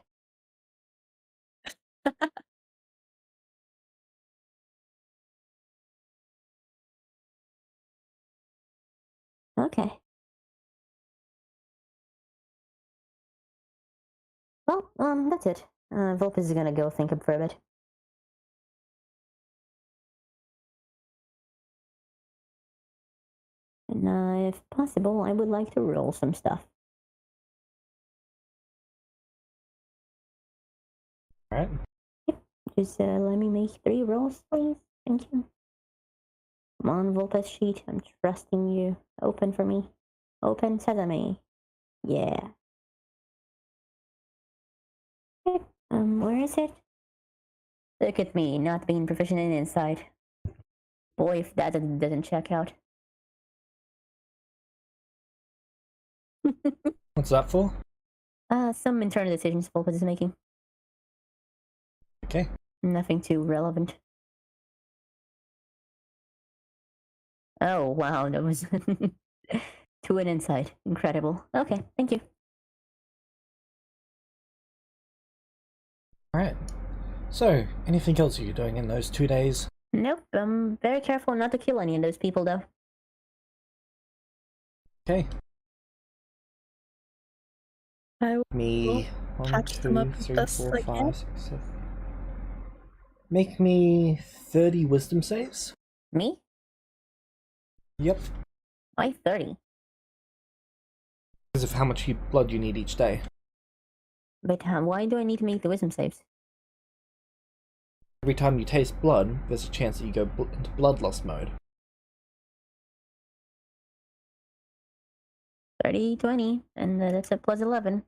Okay. Well, that's it. Vulpes is gonna go think for a bit. And if possible, I would like to roll some stuff. Alright. Yep. Just let me make 3 rolls, please. Thank you. Come on, Vulpes sheet. I'm trusting you. Open for me. Open sesame. Yeah. Okay. Where is it? Look at me, not being proficient in inside. Boy, if that doesn't check out. What's that for? Some internal decisions Vulpes is making. Okay. Nothing too relevant. Oh, wow, that was 2 an insight. Incredible. Okay, thank you. Alright. So, anything else you're doing in those 2 days? Nope, I'm very careful not to kill any of those people, though. Okay. I will Me. 1, patch them 2, up as 3, best 4, I 5, can. 6, 7. Make me 30 wisdom saves. Me? Yep. Why 30? Because of how much blood you need each day. But why do I need to make the wisdom saves? Every time you taste blood, there's a chance that you go into bloodlust mode. 30, 20, and that's a plus 11.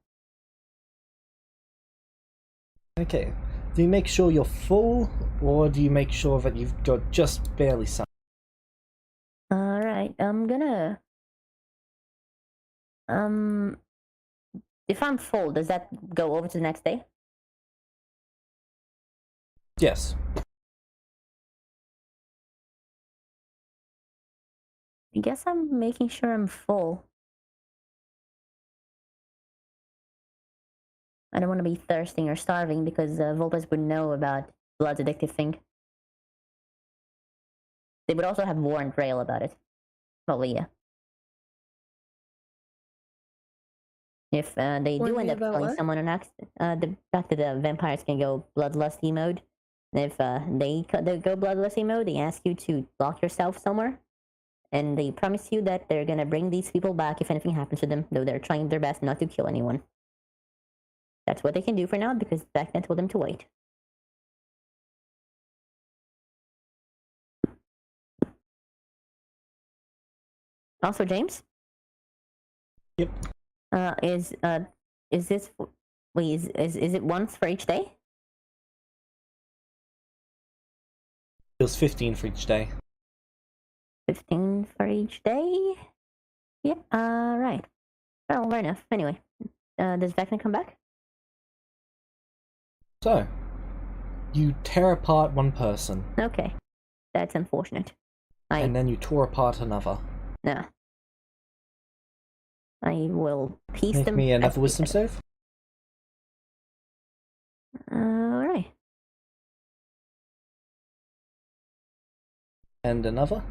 Okay. Do you make sure you're full, or do you make sure that you've got just barely some? Alright, I'm gonna... If I'm full, does that go over to the next day? Yes. I guess I'm making sure I'm full. I don't want to be thirsting or starving because Vulpes would know about Blood's addictive thing. They would also have warned Rail about it. Probably, yeah. If they do end up killing someone on accident, the fact that the vampires can go bloodlusty mode, and if they go bloodlusty mode, they ask you to lock yourself somewhere, and they promise you that they're gonna bring these people back if anything happens to them, though they're trying their best not to kill anyone. That's what they can do for now because Vecna told them to wait. Also, James. Yep. Is this? Wait, is it once for each day? It was 15 for each day. 15 for each day? Yep, right. Well, fair enough. Anyway, does Vecna come back? So, you tear apart one person. Okay, that's unfortunate. And then you tore apart another. No. I will piece them. Make me another wisdom save. Alright. And another.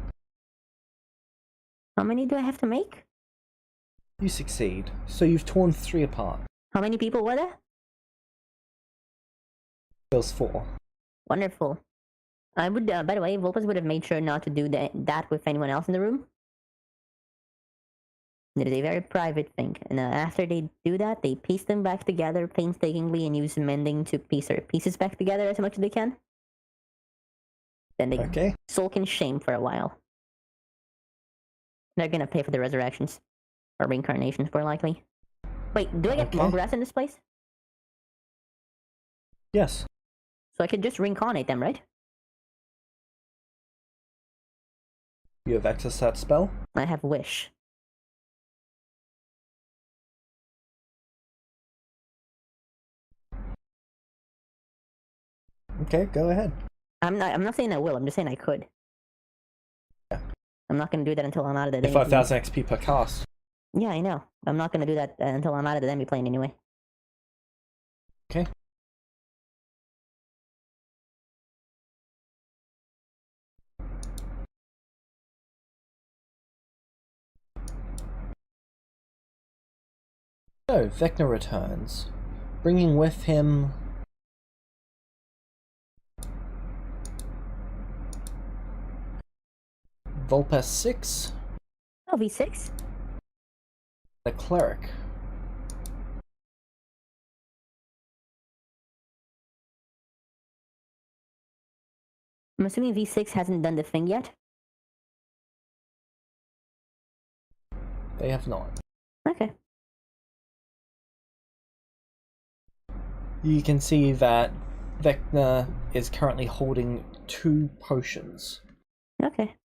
How many do I have to make? You succeed. So you've torn 3 apart. How many people were there? There was 4. Wonderful. I would, by the way, Vulpes would have made sure not to do that with anyone else in the room. It is a very private thing, and after they do that, they piece them back together painstakingly and use mending to piece their pieces back together as much as they can. Then they sulk in shame for a while. They're gonna pay for the resurrections. Or reincarnations, more likely. Wait, do I get long rest in this place? Yes. So I could just reincarnate them, right? You have access to that spell? I have Wish. Okay, go ahead. I'm not saying I will, I'm just saying I could. Yeah. I'm not gonna do that until I'm out of the 5,000 XP per cast. Yeah, I know. I'm not gonna do that until I'm out of the enemy plane anyway. Okay. So, Vecna returns, bringing with him Vulpes 6. Oh, V6? The cleric. I'm assuming V6 hasn't done the thing yet? They have not. Okay. You can see that Vecna is currently holding 2 potions. Okay.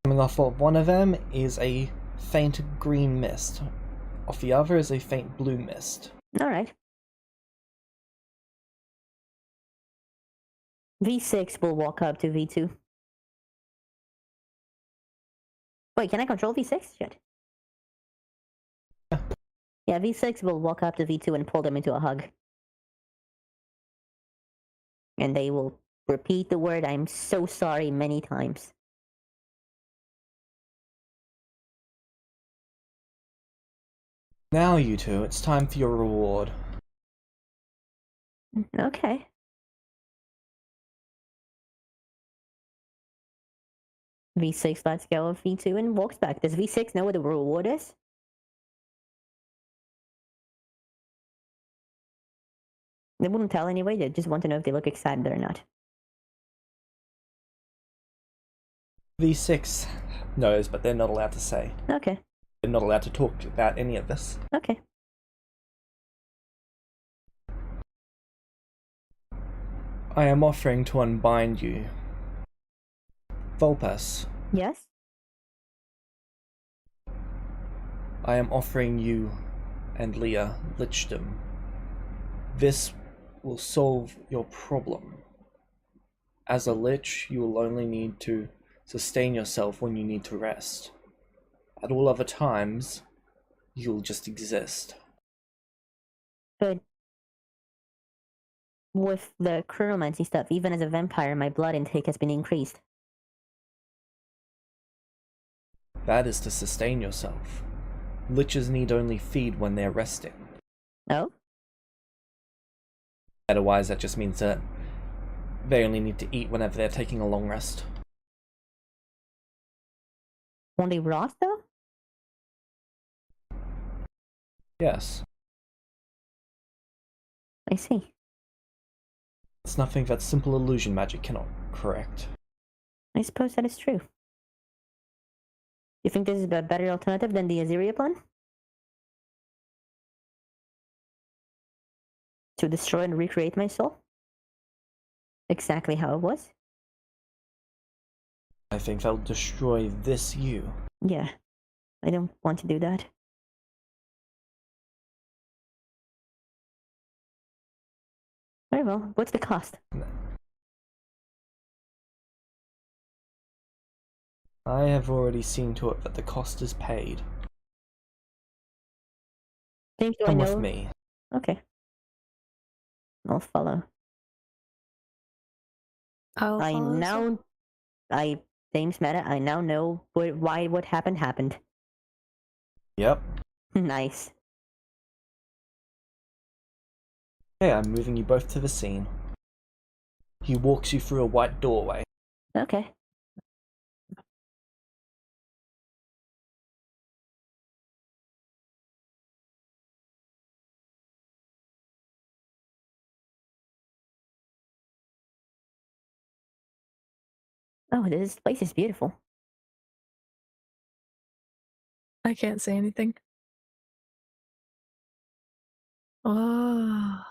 Coming off of one of them is a faint green mist. Off the other is a faint blue mist. Alright. V6 will walk up to V2. Wait, can I control V6? Shit. Yeah, V6 will walk up to V2 and pull them into a hug. And they will repeat the word "I'm so sorry" many times. Now you two, it's time for your reward. Okay. V6 lets go of V2 and walks back. Does V6 know what the reward is? They wouldn't tell anyway, they just want to know if they look excited or not. V6 knows, but they're not allowed to say. Okay. They're not allowed to talk about any of this. Okay. I am offering to unbind you. Vulpes. Yes? I am offering you and Leah lichdom. This will solve your problem. As a lich, you will only need to sustain yourself when you need to rest. At all other times, you'll just exist. But with the chronomancy stuff, even as a vampire, my blood intake has been increased. That is to sustain yourself. Liches need only feed when they're resting. Oh? Otherwise, that just means that they only need to eat whenever they're taking a long rest. Won't they rot, though? Yes. I see. It's nothing that simple illusion magic cannot correct. I suppose that is true. You think this is a better alternative than the Aziria plan? To destroy and recreate my soul? Exactly how it was? I think that'll destroy this you. Yeah. I don't want to do that. Very well. What's the cost? I have already seen to it that the cost is paid. James, do Come I know? with me. Okay. I'll follow. I'll I follow now... James Meta, I now know why what happened. Yep. Nice. Okay, I'm moving you both to the scene. He walks you through a white doorway. Okay. Oh, this place is beautiful. I can't say anything. Oh.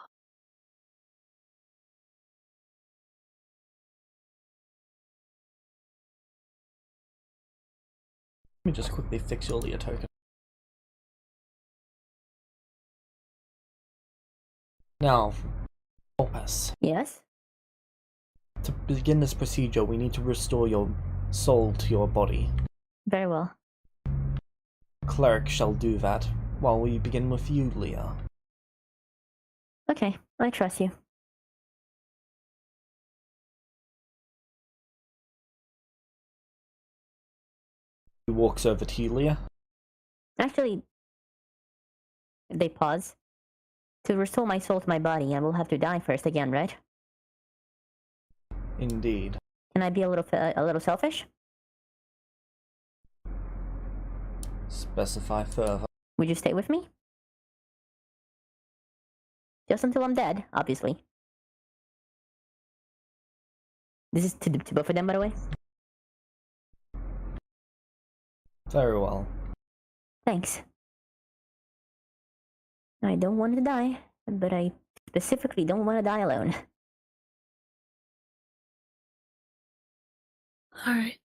Let me just quickly fix your Leah token. Now, Opus. Yes? To begin this procedure, we need to restore your soul to your body. Very well. Cleric shall do that, while we begin with you, Leah. Okay, I trust you. He walks over to you, Leah. Actually, they pause. To restore my soul to my body, I will have to die first again, right? Indeed. Can I be a little selfish? Specify further. Would you stay with me? Just until I'm dead, obviously. This is to both of them, by the way. Very well. Thanks. I don't want to die, but I specifically don't want to die alone. Alright.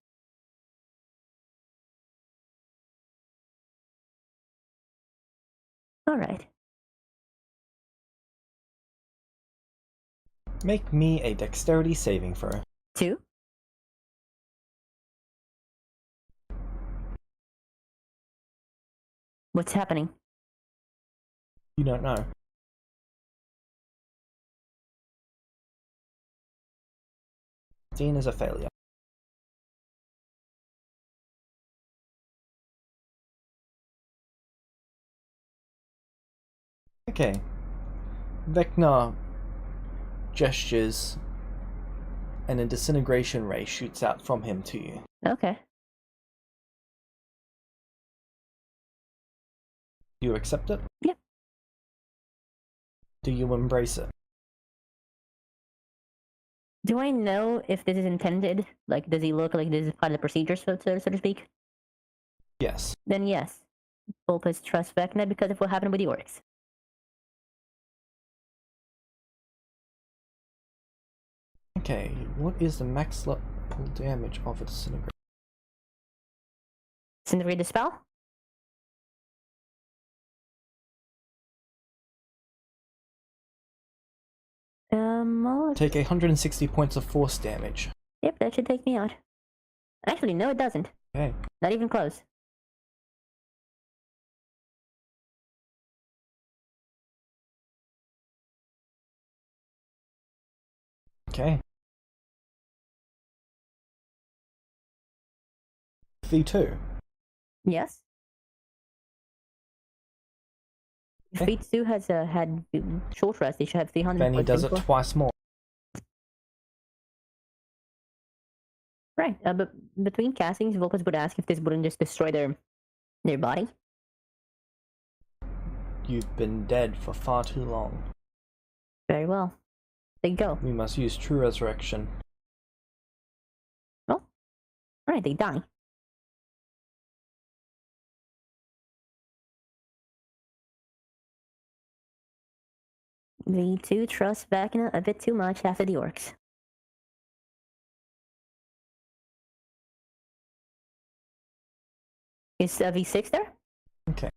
Alright. Make me a dexterity saving throw. 2? What's happening? You don't know. Dean is a failure. Okay. Vecna gestures, and a disintegration ray shoots out from him to you. Okay. Do you accept it? Yeah. Do you embrace it? Do I know if this is intended? Like, does he look like this is part of the procedure, so to speak? Yes. Then yes. Opus trust Vecna because of what happened with the orcs. Okay, what is the max level damage of a disintegration? Disintegrate the spell? Take 160 points of force damage. Yep, that should take me out. Actually, no, it doesn't. Okay. Not even close. Okay. V2. Yes. Okay. V2 has had short rest. They should have 300. Then he does it twice more. Right. But between castings, Volkers would ask if this wouldn't just destroy their body. You've been dead for far too long. Very well. They go. We must use true resurrection. Oh. Alright, they die. V2 trusts vecna a bit too much after the orcs. Is V6 there? Okay.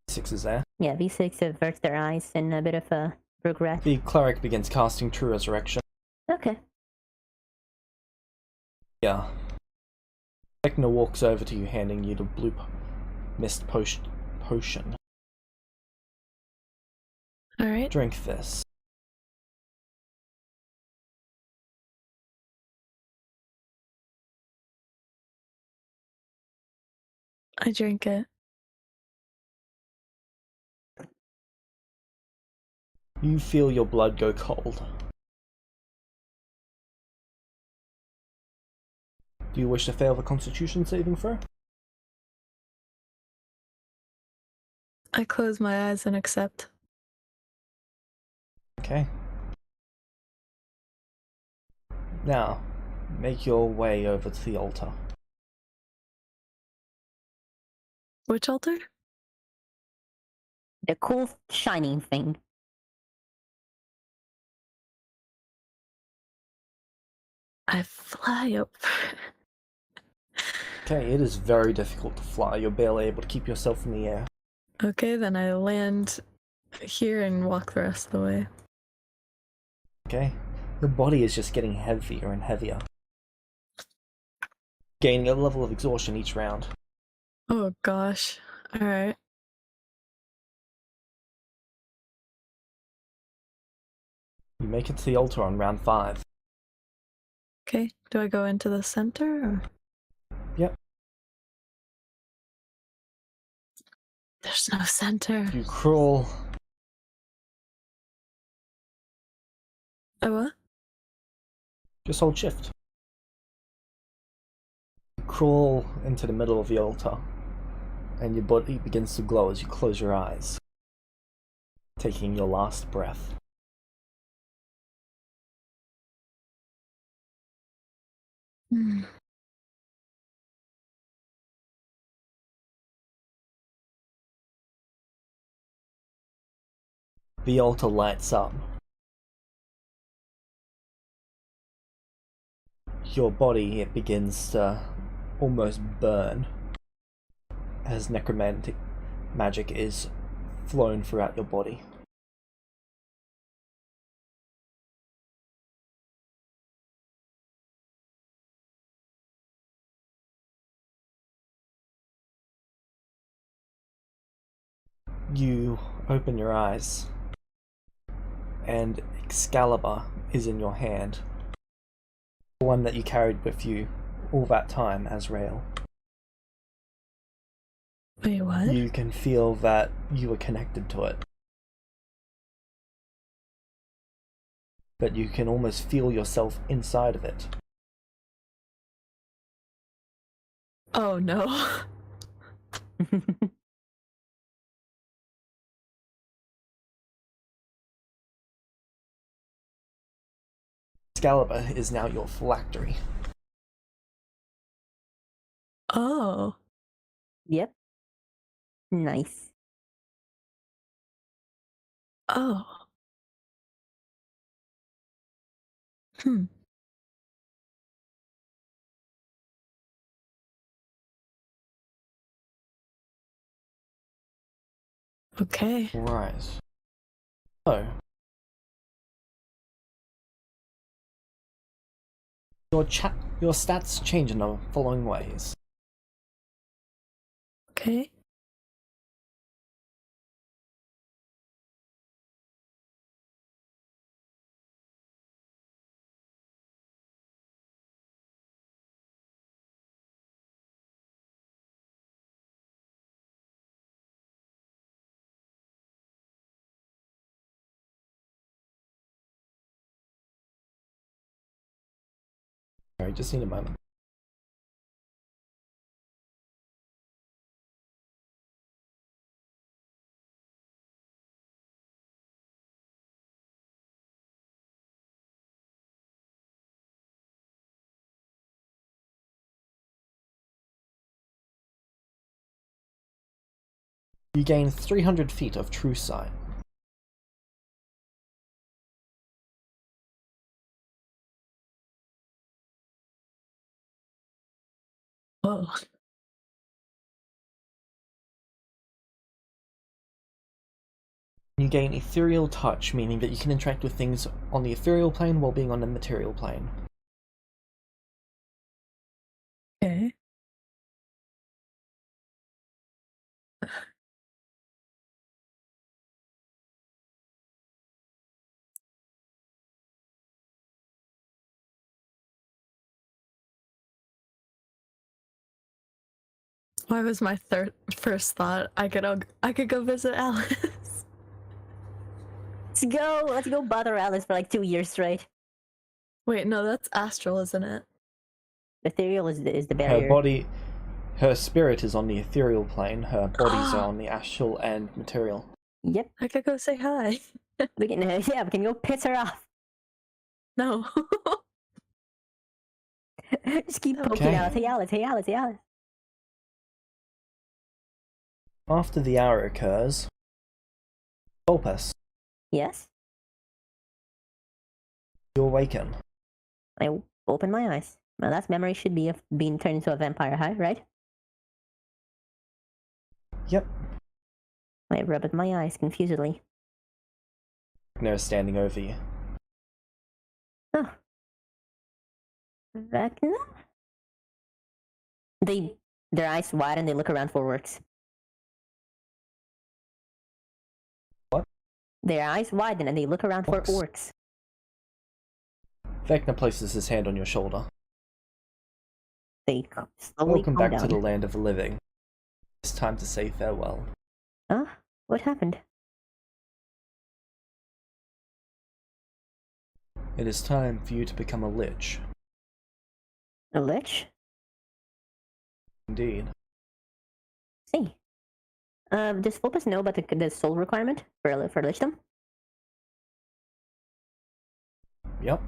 V6 is there. Yeah, V6 averts their eyes and a bit of a regret. The cleric begins casting true resurrection. Okay. Yeah. Vecna walks over to you, handing you the blue mist potion. Alright. Drink this. I drink it. You feel your blood go cold. Do you wish to fail the Constitution saving throw? I close my eyes and accept. Okay. Now, make your way over to the altar. Which altar? The cool shining thing. I fly up. Okay, it is very difficult to fly. You're barely able to keep yourself in the air. Okay, then I land here and walk the rest of the way. Okay? Your body is just getting heavier and heavier. Gaining a level of exhaustion each round. Oh gosh. Alright. You make it to the altar on round 5. Okay, do I go into the center or? Yep. There's no center. You crawl. Oh, what? Just hold shift. You crawl into the middle of the altar, and your body begins to glow as you close your eyes, taking your last breath. Hmm. The altar lights up. Your body, it begins to almost burn as necromantic magic is flown throughout your body. You open your eyes, and Excalibur is in your hand. The one that you carried with you all that time, Azrael. Wait, what? You can feel that you were connected to it. But you can almost feel yourself inside of it. Oh no. Excalibur is now your phylactery. Oh. Yep. Nice. Oh. Hmm. Okay. Right. So, Your stats change in the following ways. Okay. Sorry, just need a moment. You gain 300 feet of true sight. Whoa. You gain ethereal touch, meaning that you can interact with things on the ethereal plane while being on the material plane. Okay. Why was my first thought I could go visit Alice? Let's go bother Alice for like 2 years straight. Wait, no, that's astral, isn't it? Ethereal is the barrier. Her spirit is on the ethereal plane, her bodies are on the astral and material. Yep. I could go say hi. We can go piss her off. No. Just keep poking Okay. Alice. Hey Alice, hey Alice, hey Alice. After the hour occurs, Volpus, Yes? you awaken. I open my eyes. My last memory should be of being turned into a vampire, right? Yep. I rub at my eyes confusedly. Vecna is standing over you. Oh. Vecna? Their eyes wide and they look around for orcs. What? Their eyes widen and they look around for Orcs. orcs. Vecna places his hand on your shoulder. They slowly Welcome calm back to down. the land of the living. It's time to say farewell. Huh? What happened? It is time for you to become a lich. A lich? Indeed. See. Does Fulpus know about the soul requirement for lichdom? Yep.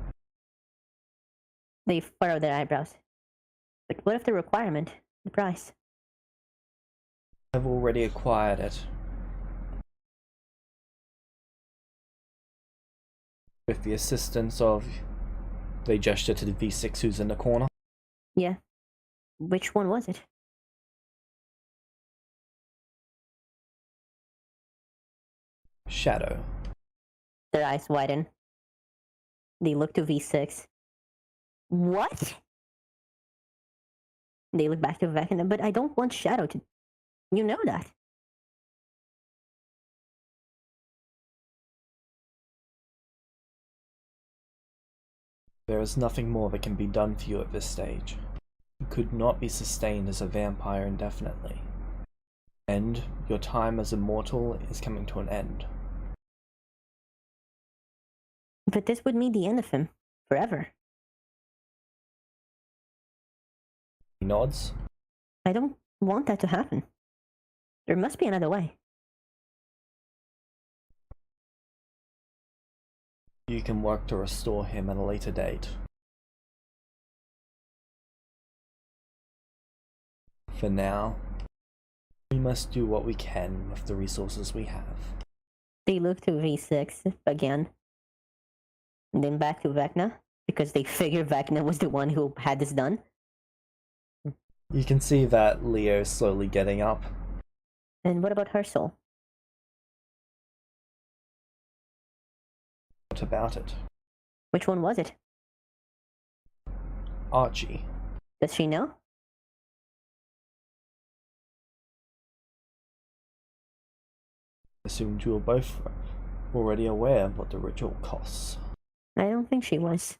They furrow their eyebrows. But what if the requirement, the price? I've already acquired it. With the assistance of... They gesture to the V6 who's in the corner. Yeah. Which one was it? Shadow. Their eyes widen. They look to V6. What? They look back to Vecna, but I don't want Shadow to... You know that. There is nothing more that can be done for you at this stage. You could not be sustained as a vampire indefinitely. And your time as a mortal is coming to an end. But this would mean the end of him. Forever. He nods. I don't want that to happen. There must be another way. You can work to restore him at a later date. For now, we must do what we can with the resources we have. They look to V6 again. And then back to Vecna, because they figure Vecna was the one who had this done. You can see that Leo's slowly getting up. And what about her soul? What about it? Which one was it? Archie. Does she know? Assumed you were both already aware of what the ritual costs. I don't think she was.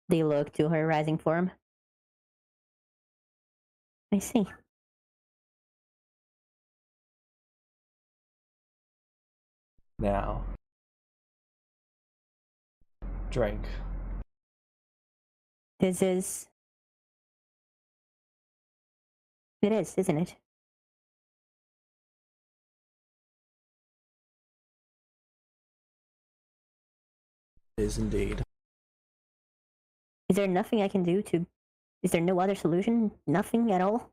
They look to her rising form. I see. Now, drink. This is... It is, isn't it? It is indeed. Is there nothing I can do to... Is there no other solution? Nothing at all?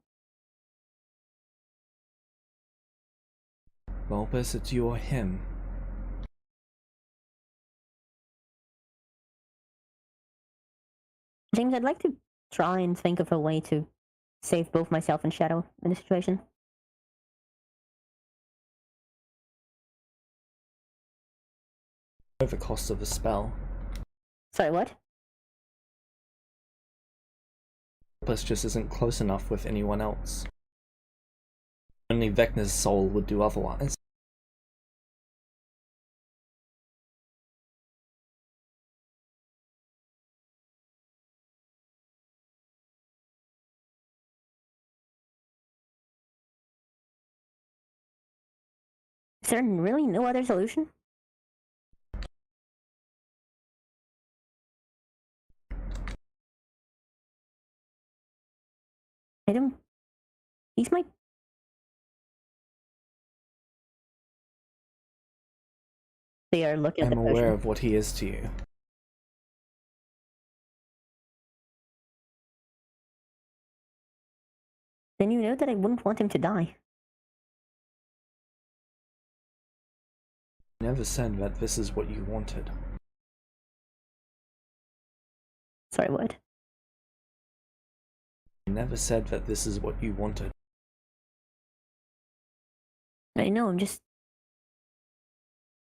Vulpus, it's you or him. James, I'd like to try and think of a way to save both myself and Shadow in this situation. The cost of the spell. Sorry, what? Vulpus just isn't close enough with anyone else. Only Vecna's soul would do otherwise. Is there really no other solution? I don't... He's my... They are looking at the I'm potion. aware of what he is to you. Then you know that I wouldn't want him to die. You never said that this is what you wanted. Sorry, what? You never said that this is what you wanted. I know, I'm just...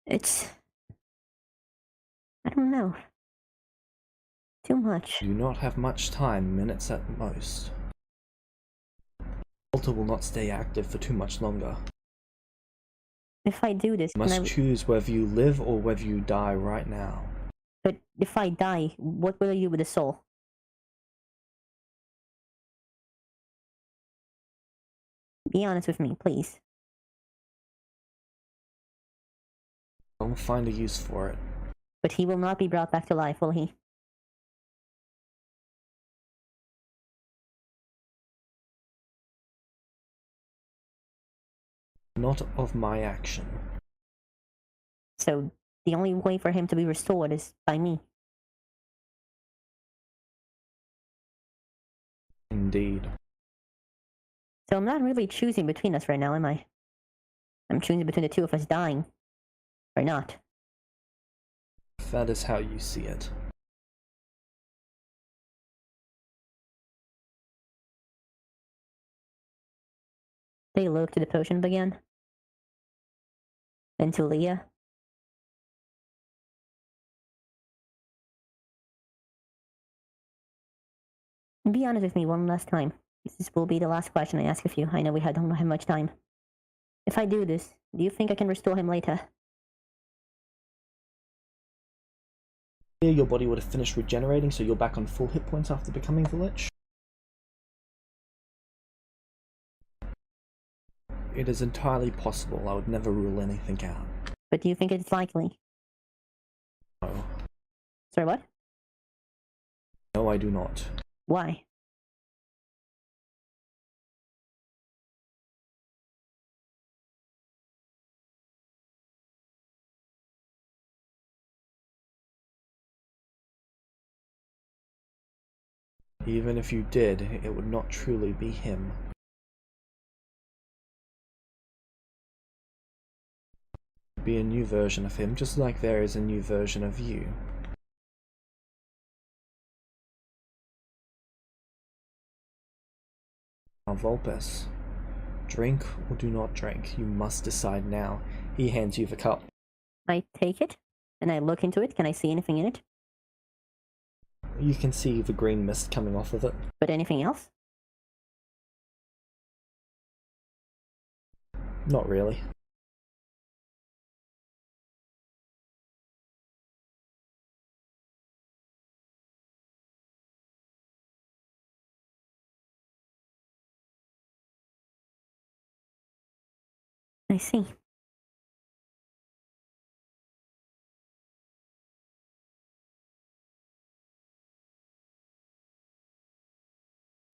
It's... I don't know. Too much. You do not have much time, minutes at most. The altar will not stay active for too much longer. If I do this, You must choose whether you live or whether you die right now. But if I die, what will I do with the soul? Be honest with me, please. I'll find a use for it. But he will not be brought back to life, will he? Not of my action. So, the only way for him to be restored is by me. Indeed. So I'm not really choosing between us right now, am I? I'm choosing between the two of us dying. Or not. If that is how you see it. They look to the potion again. Then to Leah. Be honest with me one last time. This will be the last question I ask of you. I know we don't have much time. If I do this, do you think I can restore him later? Your body would have finished regenerating, so you're back on full hit points after becoming the Lich. It is entirely possible. I would never rule anything out. But do you think it's likely? No. Sorry, what? No, I do not. Why? Even if you did, it would not truly be him. It would be a new version of him, just like there is a new version of you. Now, Vulpus, drink or do not drink. You must decide now. He hands you the cup. I take it, and I look into it. Can I see anything in it? You can see the green mist coming off of it. But anything else? Not really. I see.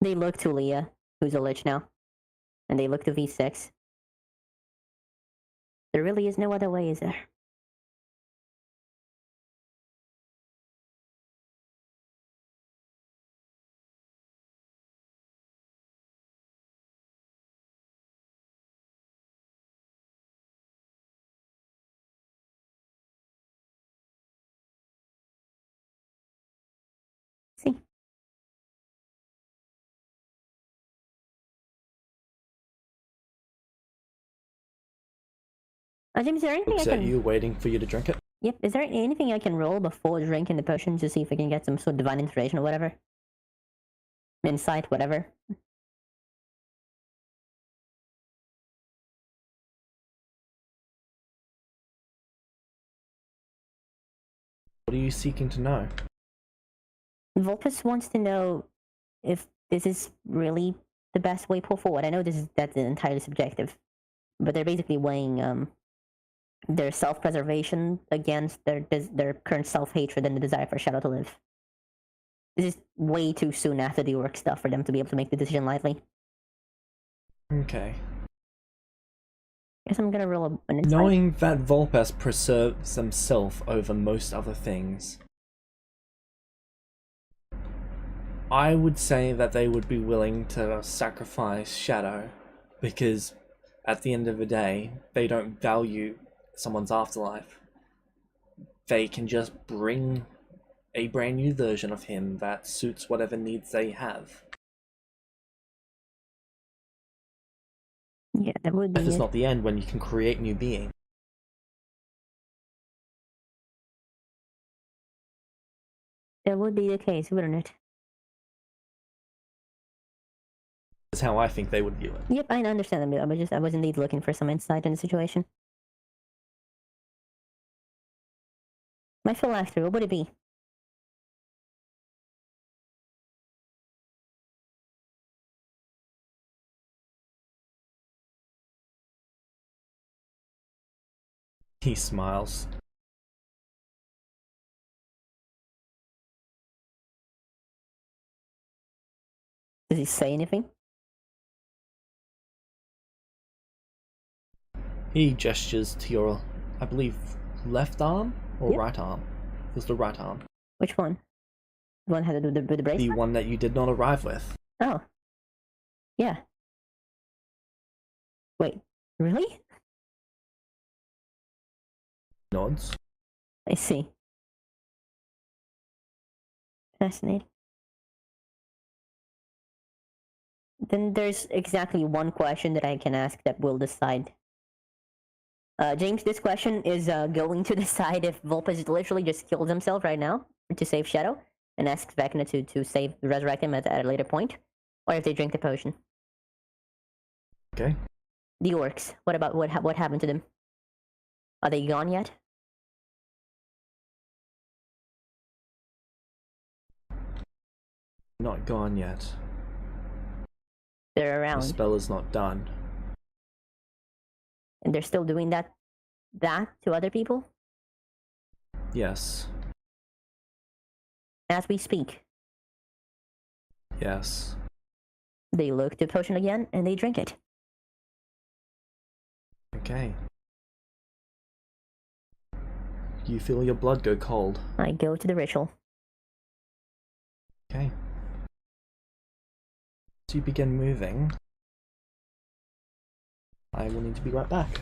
They look to Leah, who's a lich now, and they look to V6. There really is no other way, is there? See. James, is there anything Looks I at can... you, waiting for you to drink it. Yep, is there anything I can roll before drinking the potion to see if I can get some sort of divine inspiration or whatever? Insight, whatever. What are you seeking to know? Vulpus wants to know if this is really the best way forward. I know that's entirely subjective, but they're basically weighing their self-preservation against their current self-hatred and the desire for Shadow to live. This is way too soon after the orc stuff for them to be able to make the decision lightly. Okay. Guess I'm gonna roll an insight. Knowing that Vulpes preserves himself over most other things, I would say that they would be willing to sacrifice Shadow, because at the end of the day, they don't value someone's afterlife. They can just bring a brand new version of him that suits whatever needs they have. Yeah, that would be Death is it. not the end when you can create new beings. That would be the case, wouldn't it? That's how I think they would view it. Yep, I understand. I was indeed looking for some insight in the situation. My phylactery, what would it be? He smiles. Does he say anything? He gestures to your, I believe, left arm or Yep. right arm. It was the right arm. Which one? The one had to do with the The bracelet? one that you did not arrive with. Oh. Yeah. Wait, really? Nods. I see. Fascinating. Then there's exactly one question that I can ask that will decide. James, this question is going to decide if Vulpes literally just kills himself right now to save Shadow and asks Vecna to resurrect him at a later point, or if they drink the potion. Okay. The orcs. What about what happened to them? Are they gone yet? Not gone yet. They're The around, spell is not done. and they're still doing that to other people Yes. as we speak. Yes. They look the potion again and they drink it. Okay. You feel your blood go cold. I go to the ritual. Okay. As you begin moving, I will need to be right back.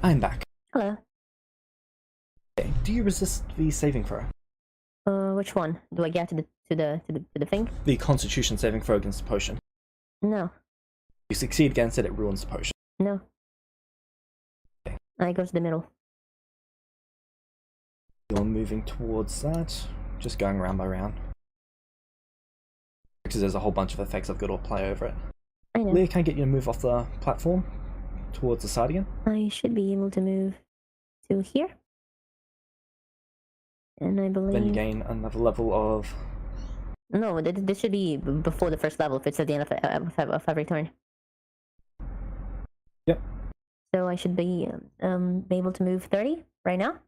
I'm back. Hello. Okay, do you resist the saving throw? Which one? Do I get to the thing? The Constitution saving throw against the potion. No. You succeed against it, it ruins the potion. No. Okay. I go to the middle. You're moving towards that, just going round by round. Because there's a whole bunch of effects I've got to play over it. I know. Leah, can I get you to move off the platform towards the side again? I should be able to move to here. And I believe... Then you gain another level of... No, this should be before the first level if it's at the end of every turn. Yep. So I should be able to move 30 right now.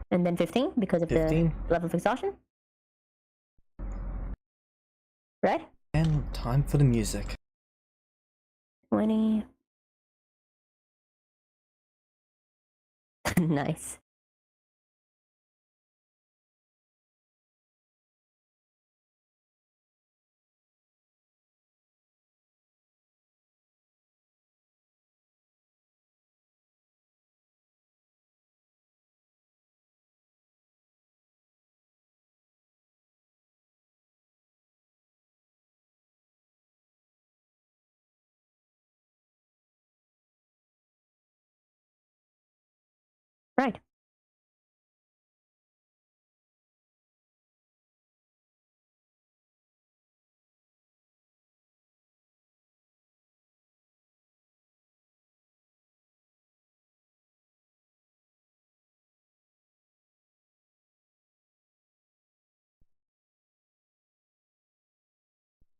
And then 15 because of 15. the level of exhaustion. Right? And time for the music. 20. Nice. Right.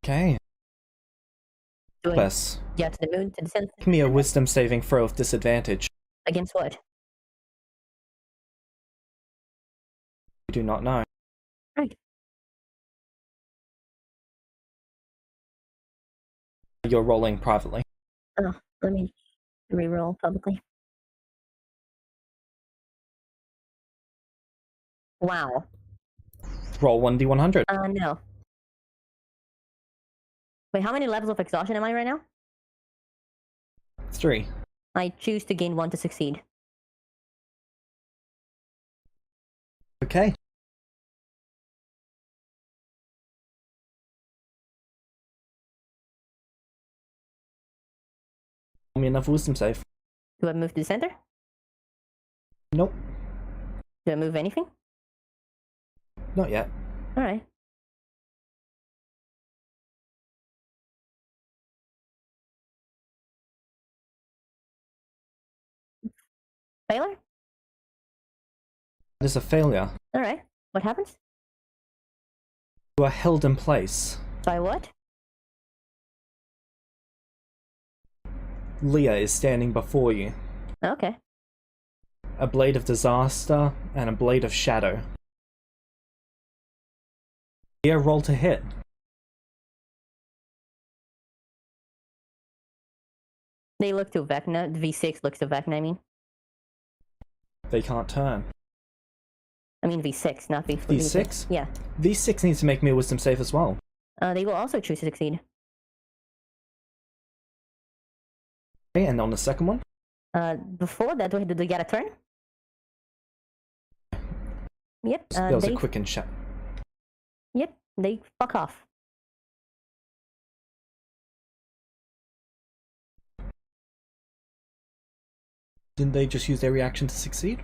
Okay. Doing Plus, get to the moon to the center. give me a wisdom saving throw with disadvantage. Against what? I do not know. Right. You're rolling privately. Oh, let me reroll publicly. Wow. Roll 1d100. No. Wait, how many levels of exhaustion am I right now? 3. I choose to gain 1 to succeed. Okay. Roll me another wisdom save. Do I move to the center? Nope. Do I move anything? Not yet. Alright. Failure? That is a failure. Alright. What happens? You are held in place. By what? Leah is standing before you. Okay. A blade of disaster and a blade of shadow. Leah, roll to hit. They look to vecna. V6 looks to vecna, I mean. They can't turn. I mean V6, not V4. V6? Yeah. V6 needs to make me a wisdom save as well. They will also choose to succeed. Okay, and on the second one? Before that, do they get a turn? Yep. That was a quick and shot. Yep. They fuck off. Didn't they just use their reaction to succeed?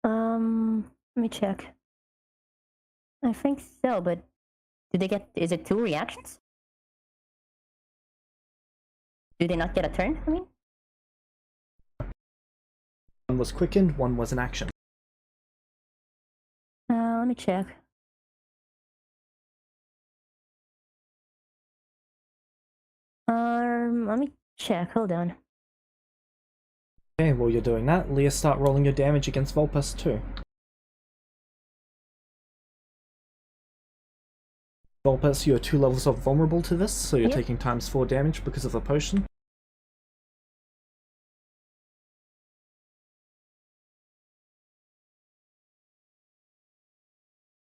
Let me check. I think so, but do they get? Is it 2 reactions? Do they not get a turn? I mean. One was quickened, one was an action. Let me check. Let me check. Hold on. Okay, while you're doing that, Leah, start rolling your damage against Vulpes too. Vulpes, you are 2 levels of vulnerable to this, so you're Yep. taking ×4 damage because of the potion.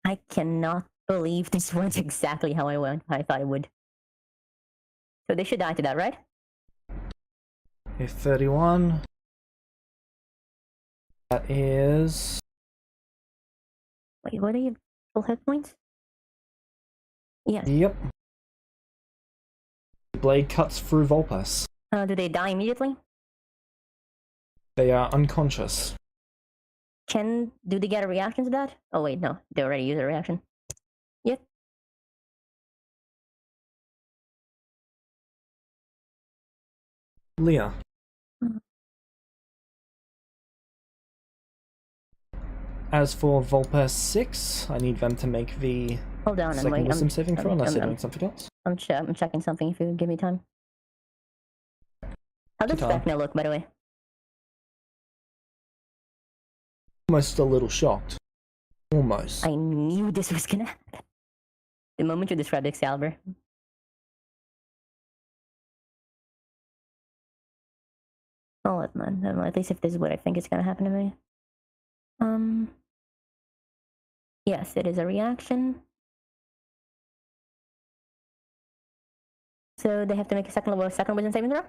I cannot believe this went exactly how I thought it would. So they should die to that, right? A 31. That is... Wait, what are your full hit points? Yes. Yep. The blade cuts through Vulpes. Do they die immediately? They are unconscious. Do they get a reaction to that? Oh wait, no, they already used a reaction. Yep. Leah. As for Vulpes 6, I need them to make the Hold on, second wisdom saving throw unless they're doing something else. I'm checking something if you give me time. How does vecna look, by the way? Almost a little shocked. Almost. I knew this was gonna happen. The moment you described Excalibur. Oh, at least if this is what I think is gonna happen to me. Yes, it is a reaction. So they have to make a second wisdom saving throw?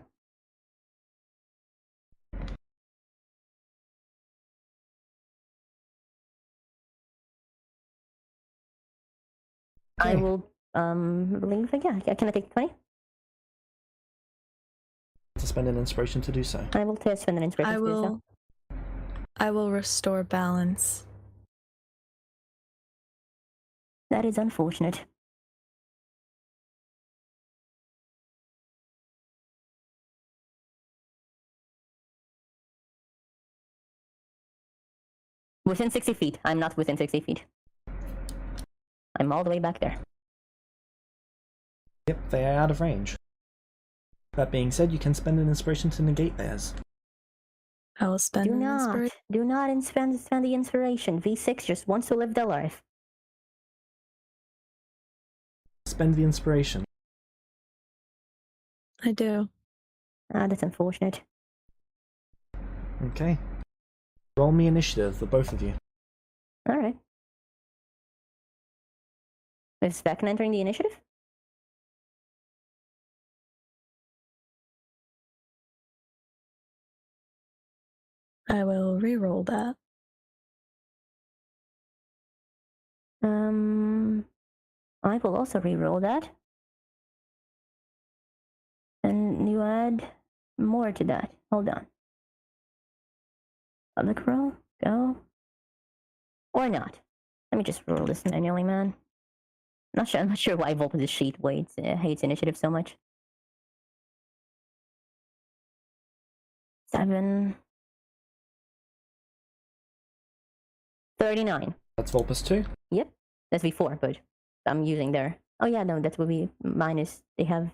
I will, believe, yeah, can I take 20? To spend an inspiration to do so. I will spend an inspiration to do so. I will restore balance. That is unfortunate. Within 60 feet. I'm not within 60 feet. I'm all the way back there. Yep, they are out of range. That being said, you can spend an inspiration to negate theirs. I will spend an inspiration. Do not spend the inspiration. V6 just wants to live their life. Spend the inspiration. I do. Ah, that's unfortunate. Okay. Roll me initiative, the both of you. Alright. Is Vecna entering the initiative? I will re-roll that. I will also re-roll that. And you add more to that. Hold on. Public roll? Go. Or not. Let me just roll this manually, man. I'm not sure why Vulpes' sheet hates initiative so much. 7. 39. That's Vulpes 2? Yep. That's V4, but I'm using their... Oh yeah, no, that would be minus... They have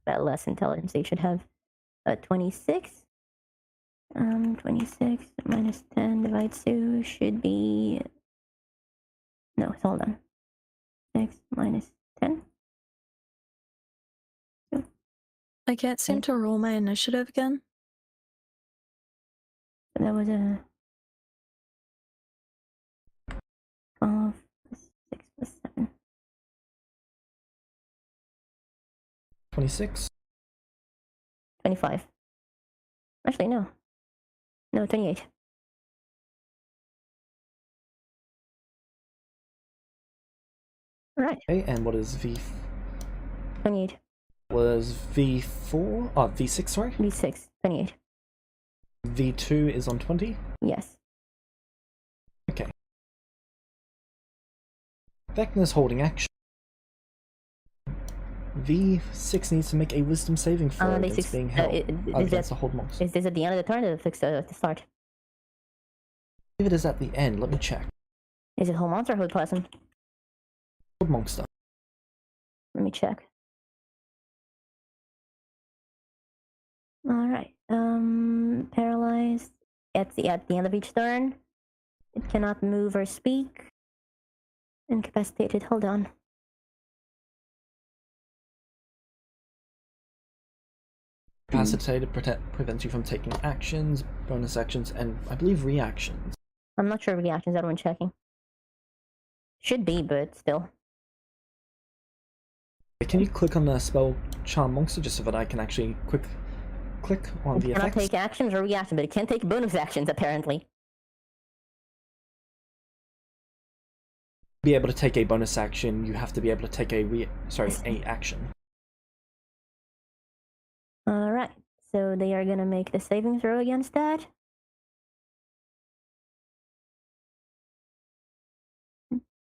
less intelligence. They should have 26. 26 minus 10 divides 2 should be... No, hold on. 6 minus 10. I can't seem to roll my initiative again. So that was a... 12 plus 6 plus 7. 26? 25. Actually, no. No, 28. Alright. Okay, and what is V... 28. Was V4? Oh, V6, sorry? V6. 28. V2 is on 20? Yes. Okay. Vecna's holding action. V6 needs to make a wisdom saving throw against being held. Against the hold monster. Is this at the end of the turn or at the start? If it is at the end, let me check. Is it hold monster or hold person? Hold monster. Let me check. Alright. Paralyzed. At the end of each turn. It cannot move or speak. Incapacitated. Hold on. Incapacitated prevents you from taking actions, bonus actions, and I believe reactions. I'm not sure reactions, everyone checking. Should be, but still. Can you click on the spell charm monster just so that I can actually click on the It cannot effects. take actions or reactions, but it can take bonus actions, apparently. To be able to take a bonus action, you have to be able to take a action. Alright, so they are gonna make the saving throw against that.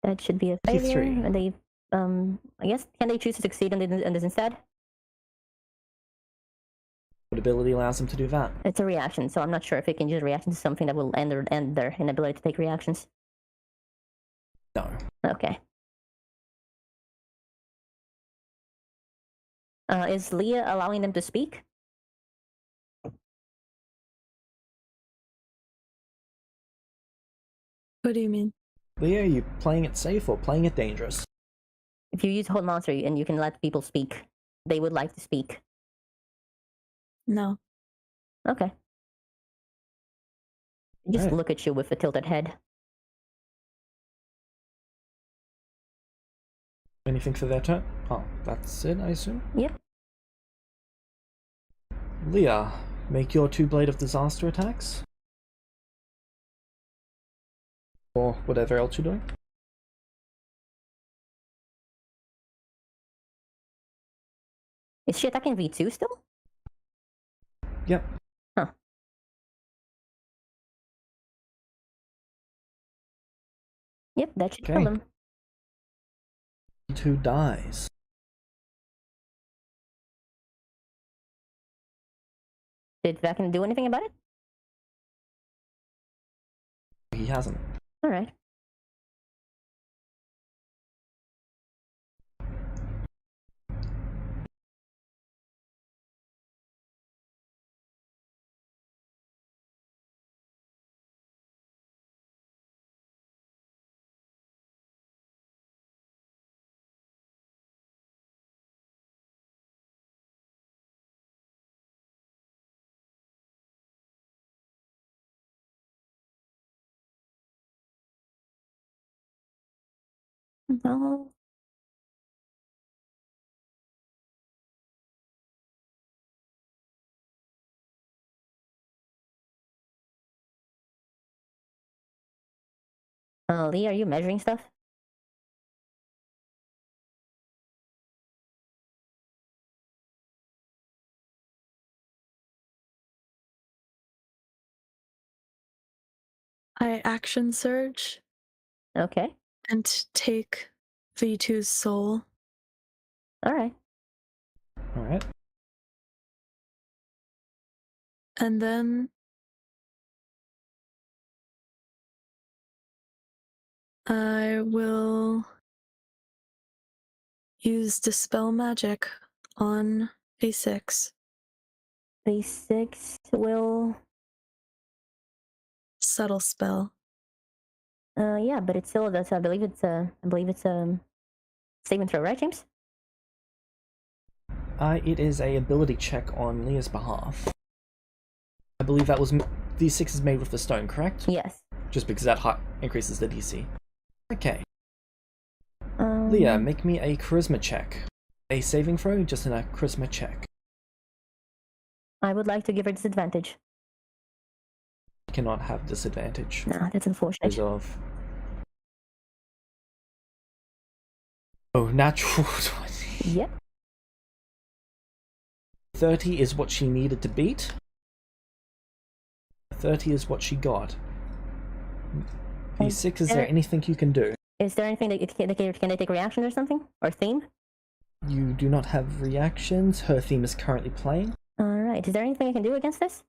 That should be a failure. 23. And they, I guess, can they choose to succeed on this instead? What ability allows them to do that? It's a reaction, so I'm not sure if it can use a reaction to something that will end their inability to take reactions. No. Okay. Is Leah allowing them to speak? What do you mean? Leah, are you playing it safe or playing it dangerous? If you use Hold Monster and you can let people speak, they would like to speak. No. Okay. Just Right. look at you with a tilted head. Anything for their turn? Oh, that's it, I assume? Yep. Leah, make your 2 Blade of Disaster attacks. Or whatever else you're doing. Is she attacking V2 still? Yep. Huh. Yep, that should kill Okay. them. 2 dies. Did Vecna do anything about it? He hasn't. Alright. No. Lee, are you measuring stuff? I action surge Okay. and take V2's soul. Alright. Alright. And then I will use Dispel Magic on A6. V6 will... Subtle spell. yeah, but it still does. I believe it's saving throw, right, James? It is a ability check on Leah's behalf. I believe that was... D6 is made with the stone, correct? Yes. Just because that increases the DC. Okay. Leah, make me a charisma check. A saving throw, just in a charisma check. I would like to give her disadvantage. You cannot have disadvantage. Nah, that's unfortunate. Because of... Oh, natural 20. Yep. 30 is what she needed to beat. 30 is what she got. V6, is there anything you can do? Is there anything that can they take reaction or something? Or theme? You do not have reactions. Her theme is currently playing. Alright, is there anything I can do against this?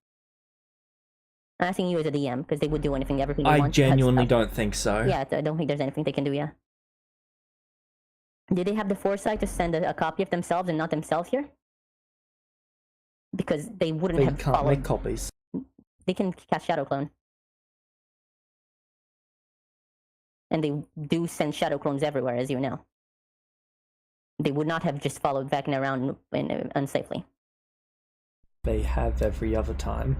I'm asking you as a DM, because they would do anything, everything you I want. genuinely don't think so. Yeah, I don't think there's anything they can do, yeah. Did they have the foresight to send a copy of themselves and not themselves here? Because they wouldn't They have can't followed... make copies. They can cast Shadow Clone. And they do send Shadow Clones everywhere, as you know. They would not have just followed Vecna around unsafely. They have every other time.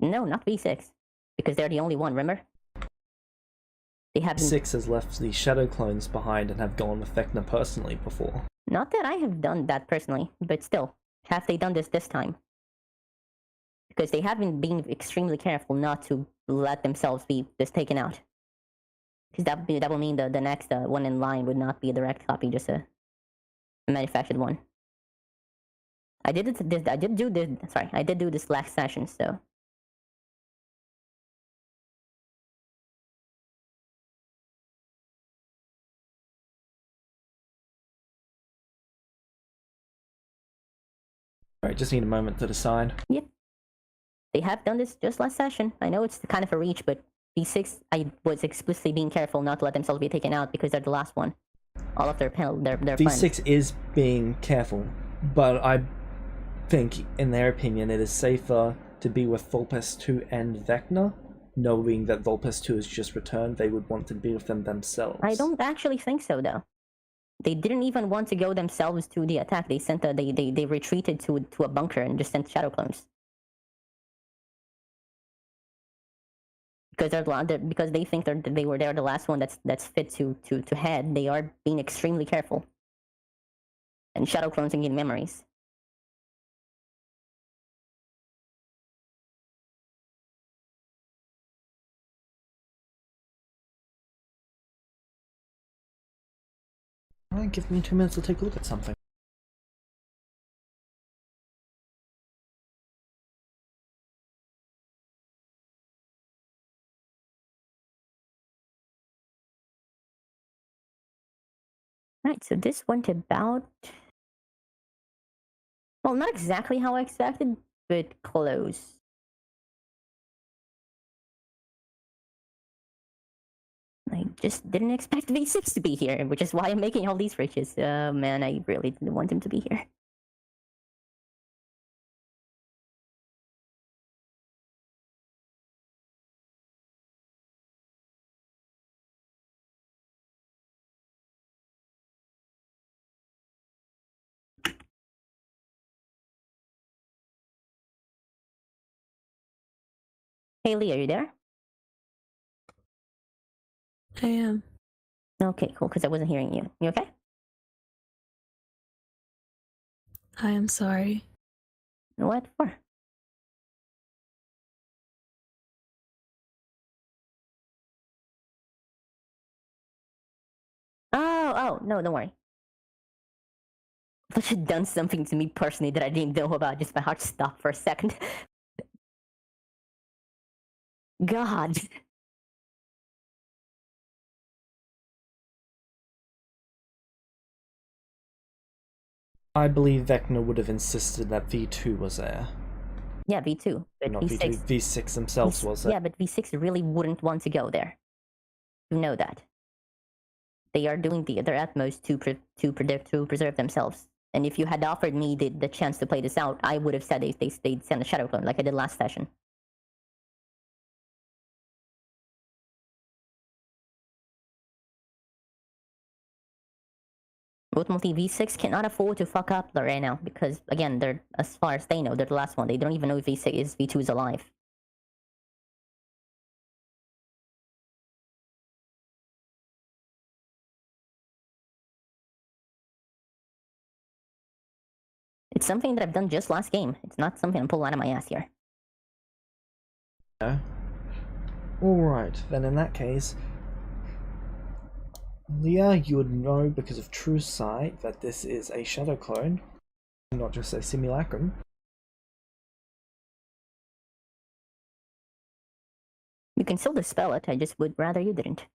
No, not V6. Because they're the only one, remember? They haven't... 6 has left the shadow clones behind and have gone with Vecna personally before. Not that I have done that personally, but still. Have they done this time? because they have been being extremely careful not to let themselves be just taken out. Because that will mean the next one in line would not be a direct copy, just a manufactured one. I did do this last session, so. Alright, just need a moment to decide. Yep. They have done this just last session. I know it's kind of a reach, but V6, I was explicitly being careful not to let themselves be taken out because they're the last one. All of their V6 friends. is being careful, but I think, in their opinion, it is safer to be with Vulpes 2 and Vecna, knowing that Vulpes 2 has just returned. They would want to be with them themselves. I don't actually think so, though. They didn't even want to go themselves to the attack. They sent they retreated to a bunker and just sent shadow clones. Because they think they're the last one that's fit to head. They are being extremely careful. And shadow clones and gain memories. Alright, give me 2 minutes to take a look at something. Right, so this went about... Well, not exactly how I expected, but close. I just didn't expect V6 to be here, which is why I'm making all these riches. Man, I really didn't want him to be here. Haley, are you there? I am. Okay, cool, because I wasn't hearing you. You okay? I am sorry. What for? Oh, no, don't worry. But you'd done something to me personally that I didn't know about. Just my heart stopped for a second. God. I believe Vecna would have insisted that V2 was there. Yeah, V2. But Not V6, V2, V6 themselves was there. Yeah, but V6 really wouldn't want to go there. You know that. They are doing their utmost to preserve themselves. And if you had offered me the chance to play this out, I would have said they'd send a shadow clone like I did last session. Ultimately, V6 cannot afford to fuck up right now because, again, they're, as far as they know, they're the last one. They don't even know if V2 is alive. It's something that I've done just last game. It's not something I'm pulling out of my ass here. No. Alright, then in that case, Leah, you would know because of True Sight that this is a shadow clone, not just a simulacrum. You can still dispel it, I just would rather you didn't.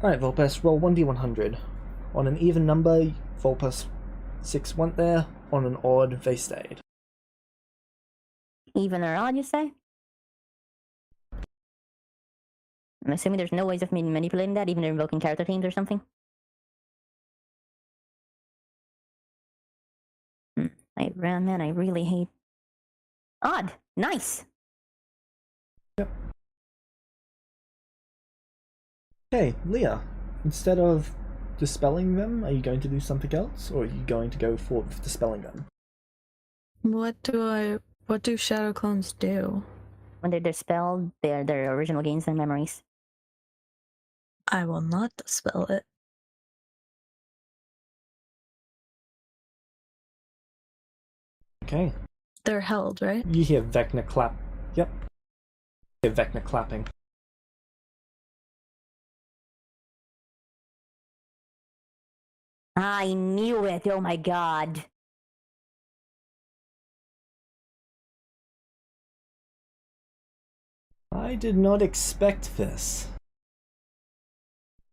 Alright, Vulpes, roll 1d100. On an even number, Vulpes 6 went there. On an odd, they stayed. Even or odd, you say? I'm assuming there's no ways of manipulating that, even invoking character themes or something? Man, I really hate... Odd! Nice! Yep. Okay, Leah, instead of dispelling them, are you going to do something else, or are you going to go for dispelling them? What do I What do shadow clones do? When they're dispelled, they're their original gains and memories. I will not dispel it. Okay. They're held, right? You hear vecna clap. Yep. You hear vecna clapping. I knew it! Oh my god! I did not expect this.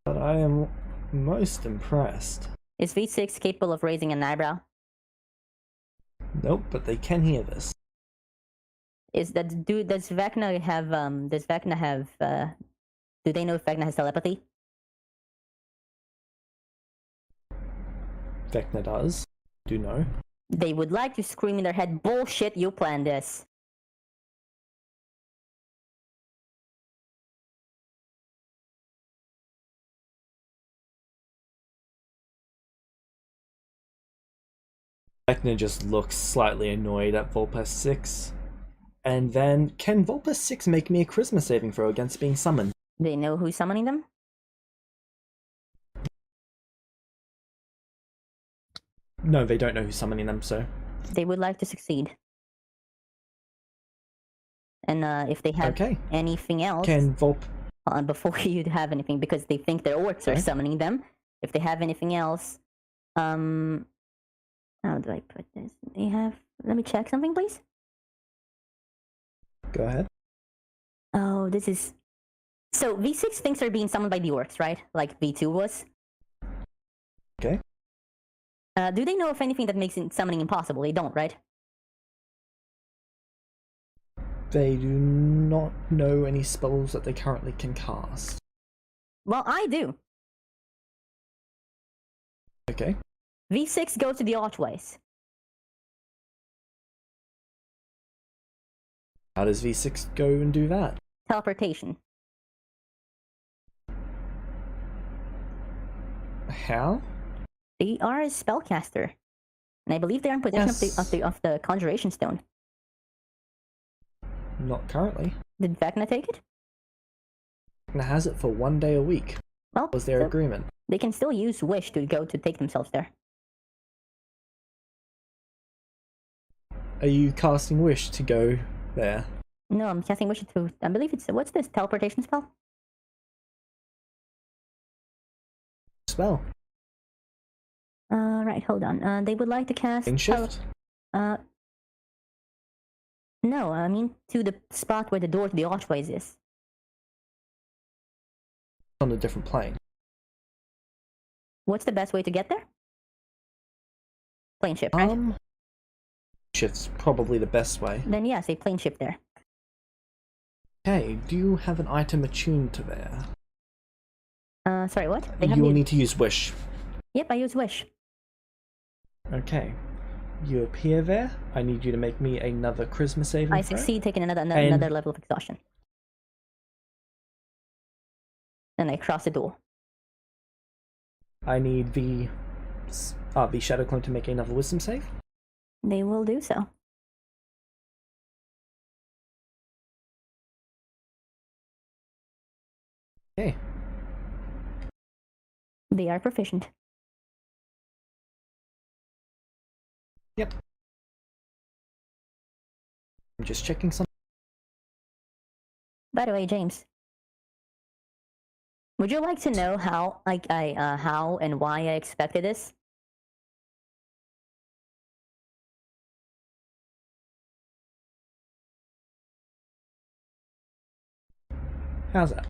But I am most impressed. Is V6 capable of raising an eyebrow? Nope, but they can hear this. Does Vecna have do they know if Vecna has telepathy? Vecna does. Do know. They would like to scream in their head, bullshit, you planned this. Vecna just looks slightly annoyed at Vulpes 6. And then, can Vulpes 6 make me a charisma saving throw against being summoned? They know who's summoning them? No, they don't know who's summoning them, so... They would like to succeed. And if they have Okay. anything else... Can before you have anything, because they think their orcs are summoning them. If they have anything else... How do I put this? They have... Let me check something, please. Go ahead. Oh, this is... So, V6 thinks they're being summoned by the orcs, right? Like V2 was? Okay. Do they know of anything that makes summoning impossible? They don't, right? They do not know any spells that they currently can cast. Well, I do. Okay. V6 go to the archways. How does V6 go and do that? Teleportation. How? They are a spellcaster. And I believe they're in possession of the conjuration stone. Not currently. Did Vecna take it? Vecna has it for 1 day a week. Well, Was their agreement? They can still use Wish to take themselves there. Are you casting Wish to go there? No, I'm casting Wish to... I believe it's... What's this? Teleportation spell? Spell. Right, hold on. They would like to cast... In shift? No, I mean to the spot where the door to the archways is. On a different plane. What's the best way to get there? Plane shift, right? Shift's probably the best way. Then yeah, say plane shift there. Okay, do you have an item attuned to there? Sorry, what? You will need to use Wish. Yep, I use Wish. Okay. You appear there. I need you to make me another charisma saving I throw. succeed taking another level of exhaustion. And I cross the door. I need the Shadow Clone to make another wisdom save. They will do so. Okay. They are proficient. Yep. I'm just checking something. By the way, James, would you like to know how how and why I expected this? How's that?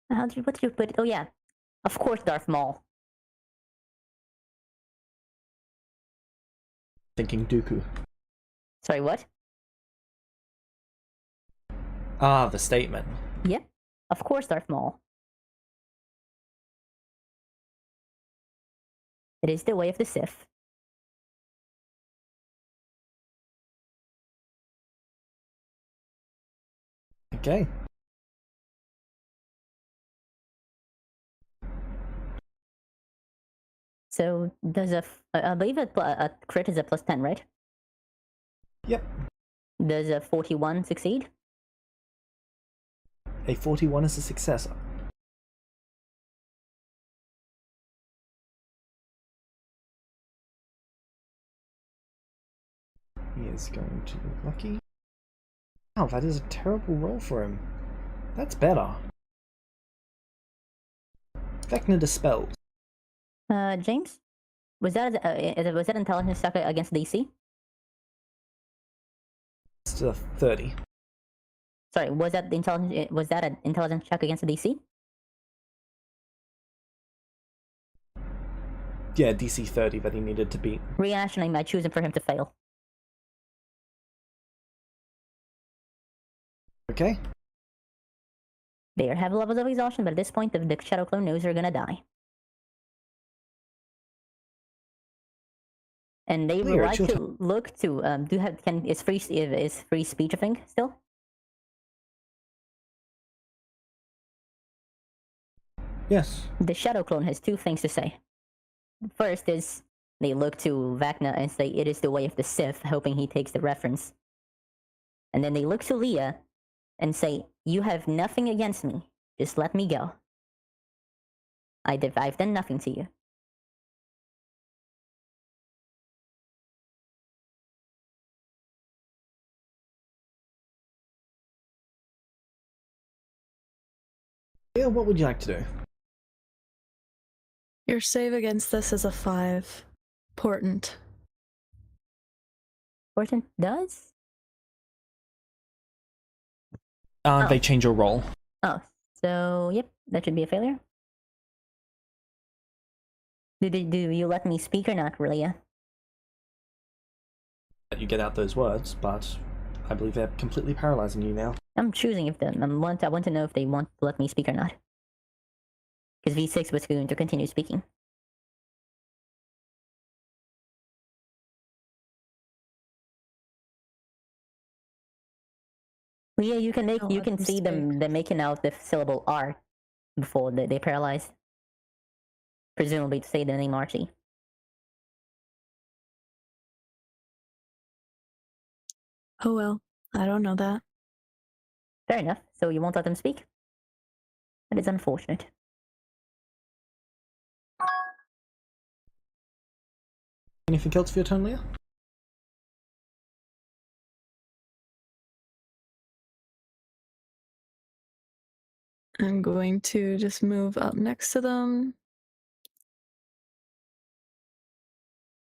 What did you put it? Oh yeah, of course, Darth Maul. Thinking Dooku. Sorry, what? Ah, the statement. Yep, of course, Darth Maul. It is the way of the Sith. Okay. So does I believe a crit is a +10, right? Yep. Does a 41 succeed? A 41 is a success. He is going to be lucky. Wow, that is a terrible roll for him. That's better. Vecna dispelled. James? Was that intelligence check against DC? It's a 30. Sorry, was that an intelligence check against the DC? Yeah, DC 30 that he needed to beat. Reactioning, I choose for him to fail. Okay. They have levels of exhaustion, but at this point, the shadow clone knows they're gonna die. And they would like to look to is free speech a thing still? Yes. The shadow clone has two things to say. First is they look to Vecna and say it is the way of the Sith, hoping he takes the reference. And then they look to Leah and say, "You have nothing against me. Just let me go. I've done nothing to you." Yeah, what would you like to do? Your save against this is a 5. Important. Important does? They change your roll. Oh, so yep, that should be a failure. Do you let me speak or not, Relia? You get out those words, but I believe they're completely paralyzing you now. I'm choosing if I want to know if they want to let me speak or not. Because V6 was going to continue speaking. Well, yeah, you can see them making out the syllable R before they paralyzed. Presumably to say the name Archie. Oh well, I don't know that. Fair enough. So you won't let them speak? That is unfortunate. Anything else for your turn, Leah? I'm going to just move up next to them.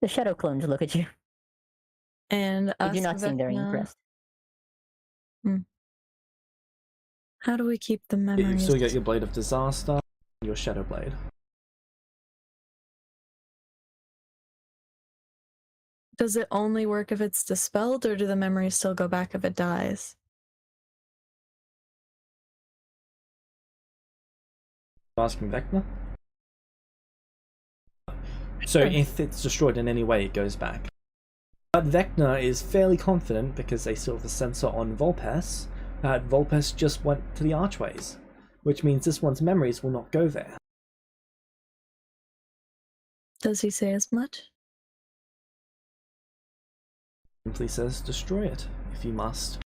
The shadow clones look at you. And They do not seem very impressed. How do we keep the memories? You've still got your Blade of Disaster and your Shadow Blade. Does it only work if it's dispelled, or do the memories still go back if it dies? Asking Vecna? So if it's destroyed in any way, it goes back. But Vecna is fairly confident, because they still have the sensor on Volpes, that Volpes just went to the archways, which means this one's memories will not go there. Does he say as much? Simply says destroy it, if you must.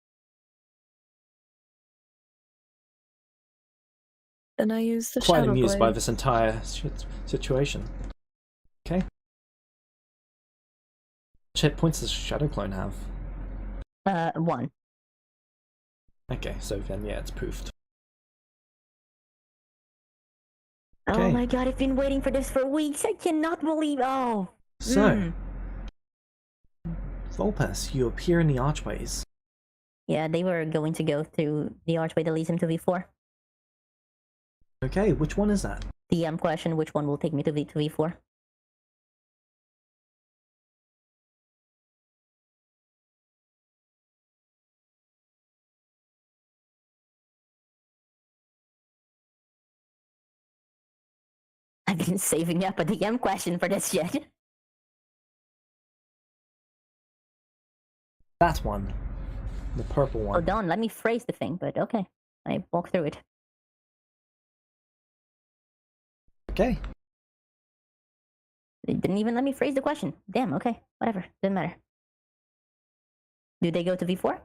Then I use the Quite Shadow amused Blade. by this entire situation. Okay. Which hit points does Shadow Clone have? 1. Okay, so then yeah, it's poofed. Oh Okay. my god, I've been waiting for this for weeks. I cannot believe. Oh. So, Volpes, you appear in the archways. Yeah, they were going to go through the archway that leads him to V4. Okay, which one is that? The question, which one will take me to V4? I've been saving up a DM question for this shit. That one. The purple one. Hold on, let me phrase the thing, but okay. I walk through it. Okay. It didn't even let me phrase the question. Damn, okay. Whatever. Doesn't matter. Do they go to V4?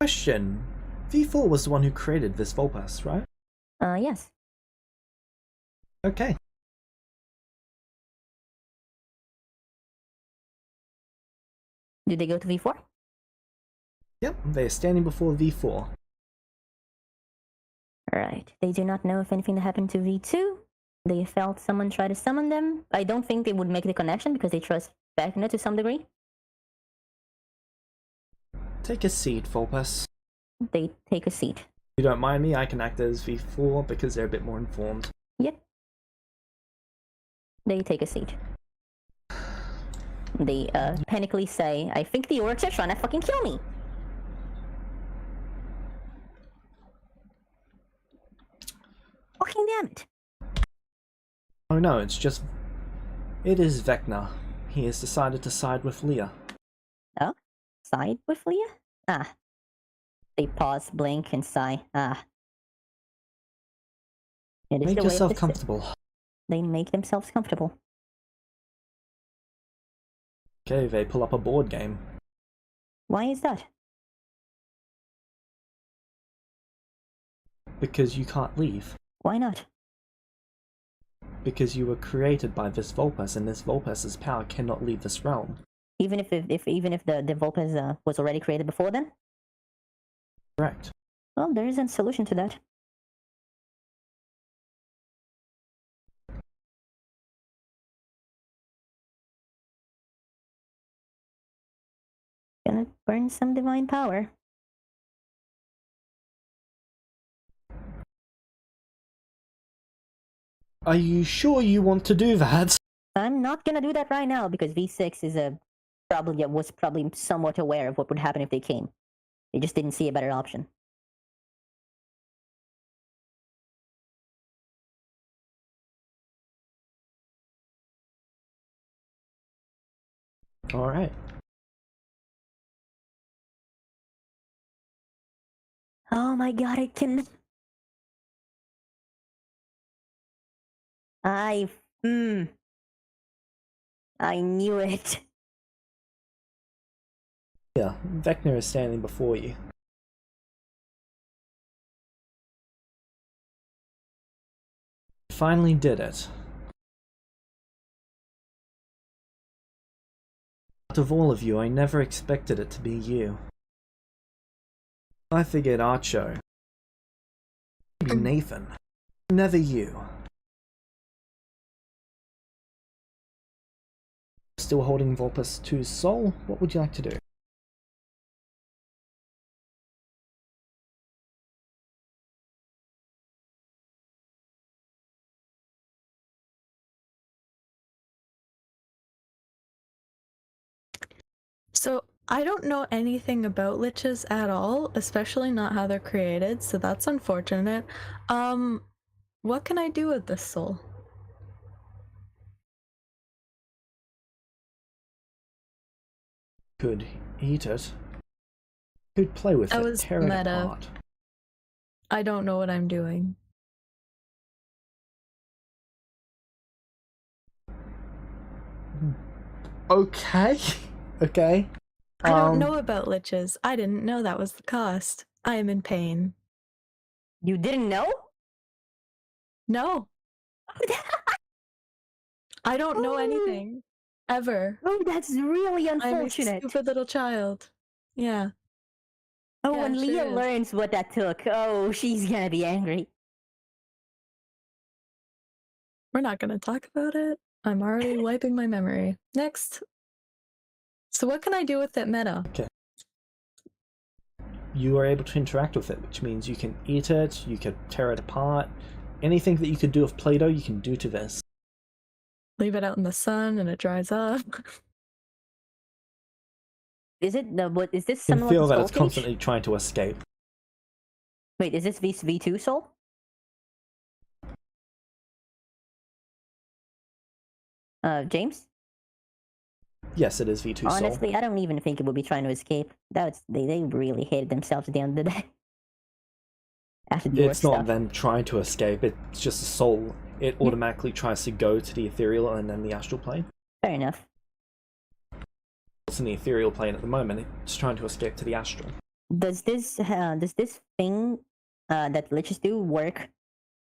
Question. V4 was the one who created this Volpus, right? Yes. Okay. Do they go to V4? Yep, they're standing before V4. Right. They do not know if anything happened to V2. They felt someone try to summon them. I don't think they would make the connection because they trust vecna to some degree. Take a seat, Volpus. They take a seat. If you don't mind me, I can act as V4 because they're a bit more informed. Yep. They take a seat. They panically say, I think the orcs are trying to fucking kill me. Fucking damn it. Oh no, it's just... It is Vecna. He has decided to side with Leah. Oh? Side with Leah? Ah. They pause, blink, and sigh. Ah. It is Make the way of yourself the comfortable. They make themselves comfortable. Okay, they pull up a board game. Why is that? Because you can't leave. Why not? Because you were created by this Volpus, and this Volpus's power cannot leave this realm. Even if the Volpus was already created before then? Correct. Well, there is a solution to that. Gonna burn some divine power. Are you sure you want to do that? I'm not gonna do that right now because V6 is was probably somewhat aware of what would happen if they came. They just didn't see a better option. Alright. Oh my god, I can... I knew it. Yeah, Vecna is standing before you. Finally did it. Out of all of you, I never expected it to be you. I figured Archo. Maybe Nathan. Never you. Still holding Volpus 2's soul? What would you like to do? So I don't know anything about liches at all, especially not how they're created, so that's unfortunate. What can I do with this soul? Could eat it. Could play with That it, was tear it meta. apart. I don't know what I'm doing. Okay. Okay. I don't know about liches. I didn't know that was the cost. I am in pain. You didn't know? No, I don't know anything. Ever. Oh, that's really I'm a unfortunate. stupid little child. Yeah. Oh, Yeah, when it sure Leah is. learns what that took, oh, she's gonna be angry. We're not gonna talk about it. I'm already wiping my memory. Next. So what can I do with it meta? Okay. You are able to interact with it, which means you can eat it, you can tear it apart. Anything that you could do with Play-Doh, you can do to this. Leave it out in the sun and it dries up. Is it the what? Is this You can something feel like that the it's soul cage? constantly trying to escape. Wait, is this V2 soul? James? Yes, it is V2 Soul. Honestly, I don't even think it would be trying to escape. They really hated themselves at the end of the day. After the It's orc not stuff. them trying to escape, it's just a soul it automatically tries to go to the ethereal and then the astral plane. Fair enough. It's in the ethereal plane at the moment. It's trying to escape to the astral. Does this thing that liches do work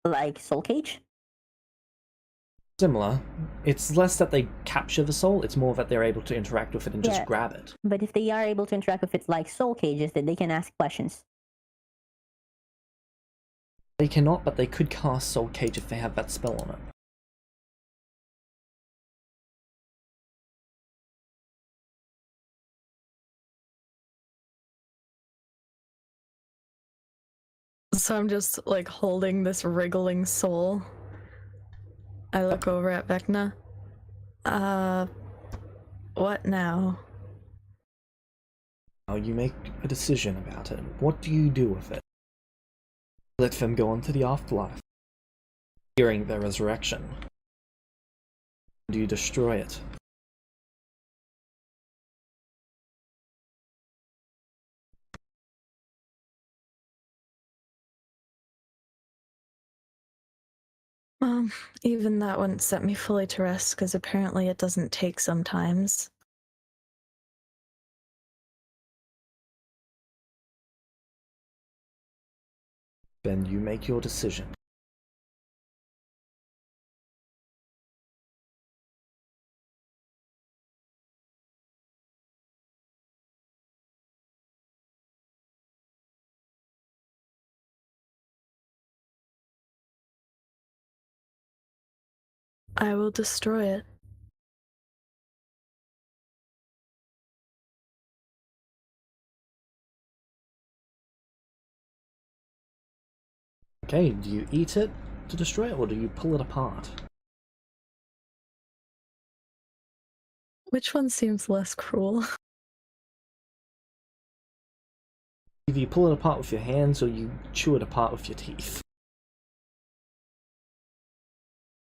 like Soul Cage? Similar. It's less that they capture the soul, it's more that they're able to interact with it and just grab it. But if they are able to interact with it like Soul Cages, then they can ask questions. They cannot, but they could cast Soul Cage if they have that spell on it. So I'm just like holding this wriggling soul. I look over at Vecna. What now? Now you make a decision about it. What do you do with it? Let them go on to the afterlife, fearing their resurrection. Do you destroy it? Even that wouldn't set me fully to rest, because apparently it doesn't take sometimes. Then you make your decision. I will destroy it. Okay, do you eat it to destroy it, or do you pull it apart? Which one seems less cruel? Either you pull it apart with your hands, or you chew it apart with your teeth.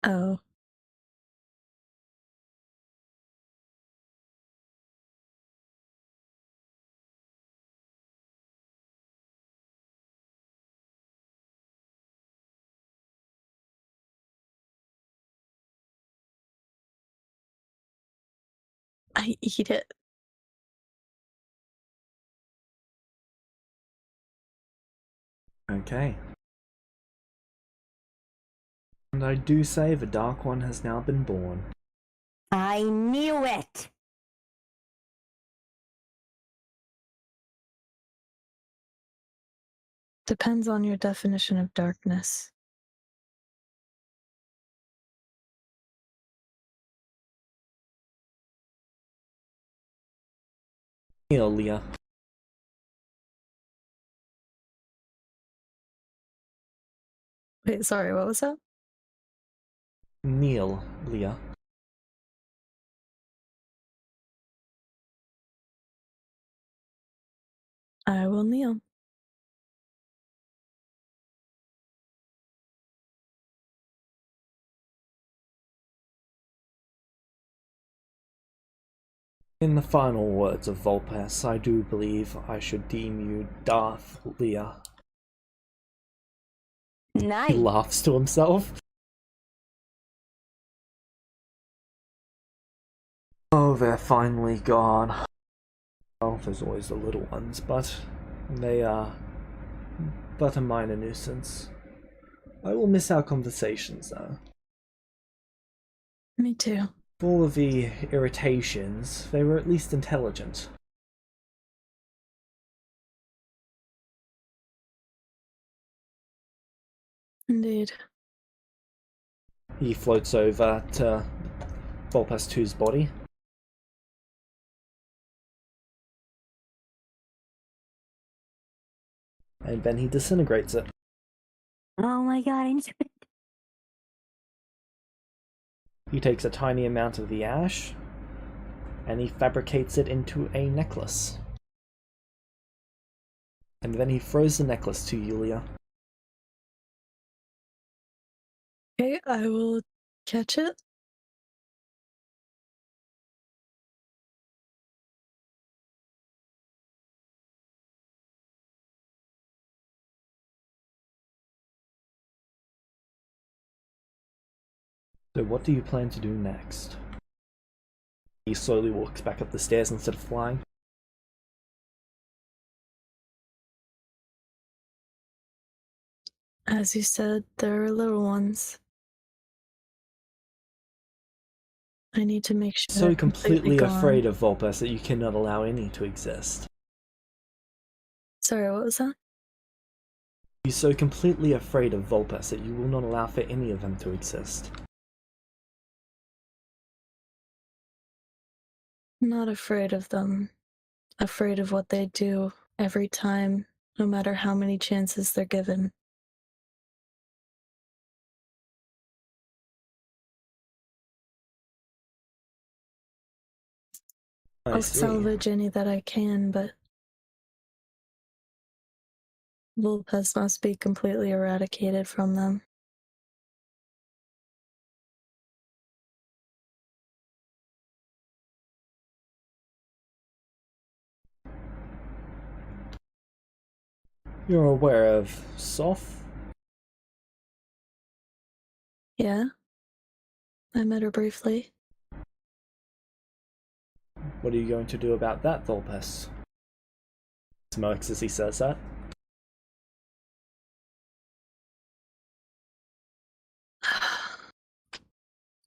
Oh. I eat it. Okay. And I do say the Dark One has now been born. I knew it! Depends on your definition of darkness. Kneel, Leah. Wait, sorry, what was that? Kneel, Leah. I will kneel. In the final words of Volpes, I do believe I should deem you Darth Leah. He Nice! laughs to himself. Oh, they're finally gone. Well, there's always the little ones, but they are but a minor nuisance. I will miss our conversations, though. Me too. For all of the irritations, they were at least intelligent. Indeed. He floats over to Volpes 2's body. And then he disintegrates it. Oh my god, I knew it. He takes a tiny amount of the ash, and he fabricates it into a necklace. And then he throws the necklace to Yulia. Okay, I will catch it. So what do you plan to do next? He slowly walks back up the stairs instead of flying. As you said, there are little ones. I need to make sure So they're completely gone. afraid of Vulpes that you cannot allow any to exist. Sorry, what was that? You're so completely afraid of Vulpes that you will not allow for any of them to exist. Not afraid of them. Afraid of what they do every time, no matter how many chances they're given. I I'll see. salvage any that I can, but Vulpes must be completely eradicated from them. You're aware of Soph? Yeah? I met her briefly. What are you going to do about that, Vulpes? Smokes as he says that.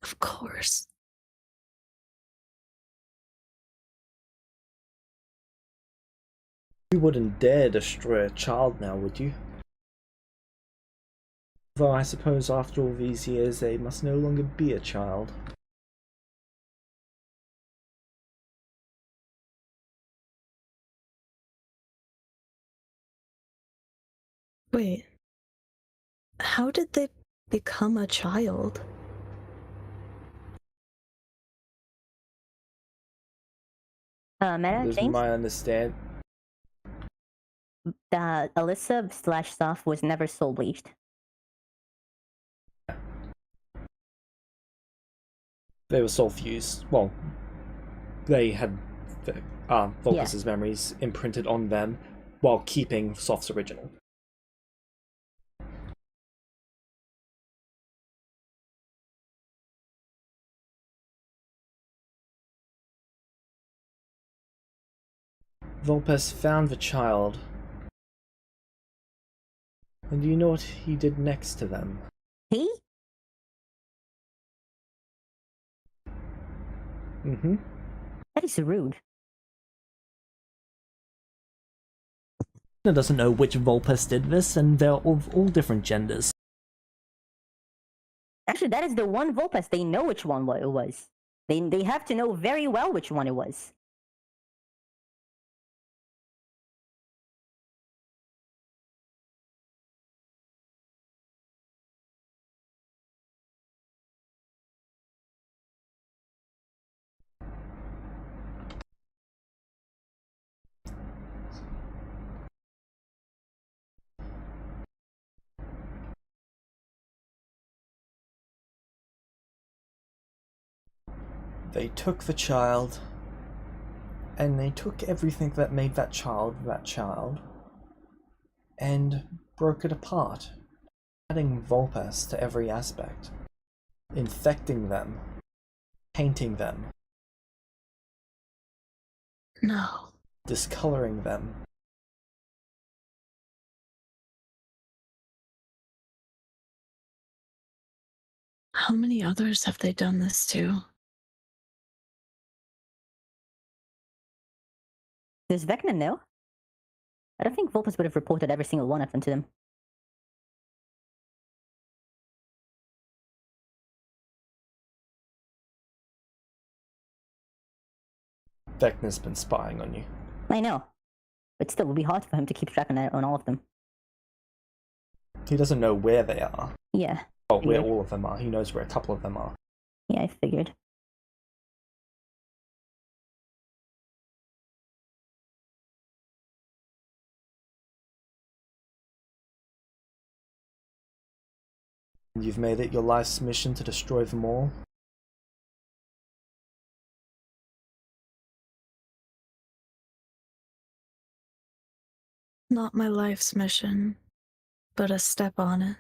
Of course. You wouldn't dare destroy a child now, would you? Though I suppose after all these years they must no longer be a child. Wait. How did they become a child? Meta, There's James, my understand. Alyssa/Soph was never soul bleached. They were soul fused. Well, they had Vulpes's memories imprinted on them while keeping Soph's original. Vulpes found the child. And do you know what he did next to them? He? Mm-hmm. That is rude. Doesn't know which Vulpes did this, and they're of all different genders. Actually, that is the one Vulpes. They know which one it was. They have to know very well which one it was. They took the child, and they took everything that made that child, and broke it apart, adding Vulpes to every aspect, infecting them, painting them, No. discoloring them. How many others have they done this to? Does Vecna know? I don't think Vulpes would have reported every single one of them to them. Vecna's been spying on you. I know. But still, it would be hard for him to keep track on all of them. He doesn't know where they are. Yeah. Well, where Figured. all of them are. He knows where a couple of them are. Yeah, I figured. You've made it your life's mission to destroy them all. Not my life's mission, but a step on it.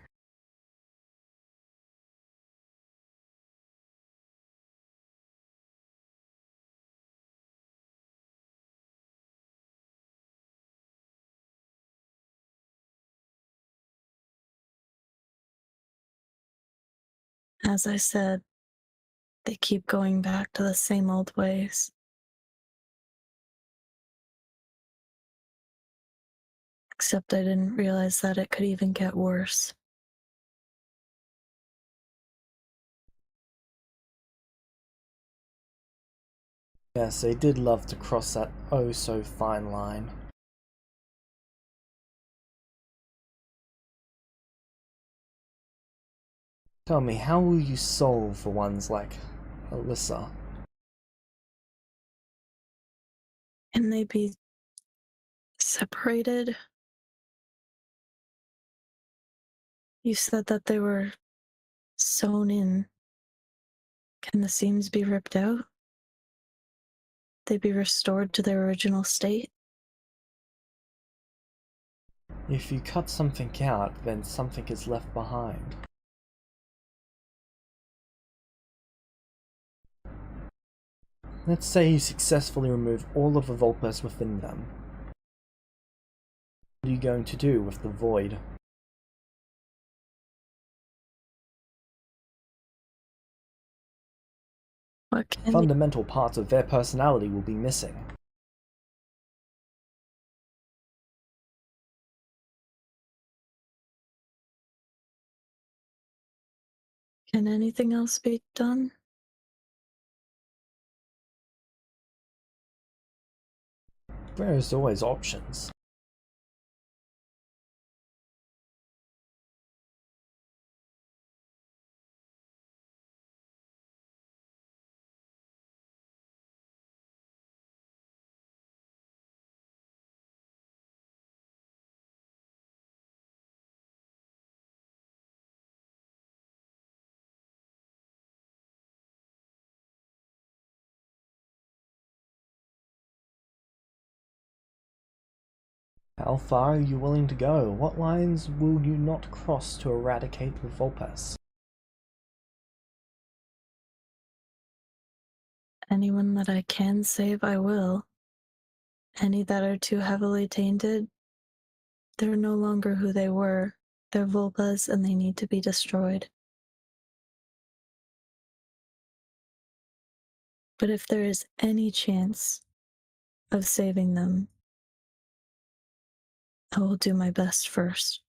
As I said, they keep going back to the same old ways. Except I didn't realize that it could even get worse. Yes, they did love to cross that oh so fine line. Tell me, how will you solve for ones like Alyssa? Can they be separated? You said that they were sewn in. Can the seams be ripped out? They be restored to their original state? If you cut something out, then something is left behind. Let's say you successfully remove all of the Vulpes within them. What are you going to do with the void? What can you... Fundamental parts of their personality will be missing. Can anything else be done? There's always options. How far are you willing to go? What lines will you not cross to eradicate the Vulpes? Anyone that I can save, I will. Any that are too heavily tainted, they're no longer who they were. They're vulpas and they need to be destroyed. But if there is any chance of saving them, I will do my best first.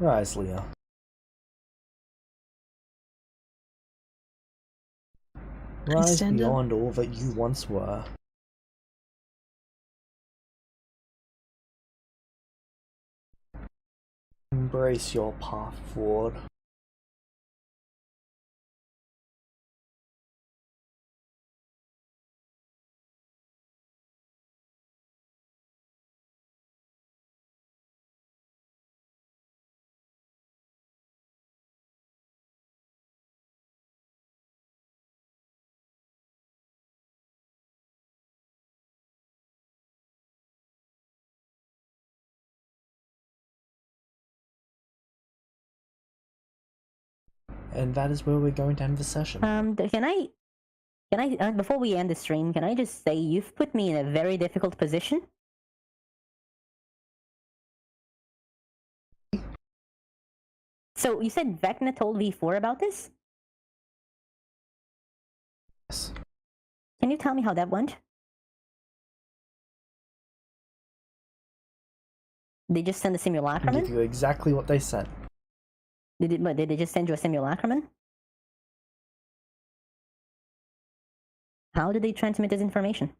Rise, Leah. Rise stand up. beyond all that you once were. Embrace your path forward. And that is where we're going to end the session. Before we end the stream, can I just say you've put me in a very difficult position? So you said Vecna told V4 about this? Yes. Can you tell me how that went? They just send a I simulacrum can give in? you exactly what they sent. Did they just send you a simulacrum in? How did they transmit this information?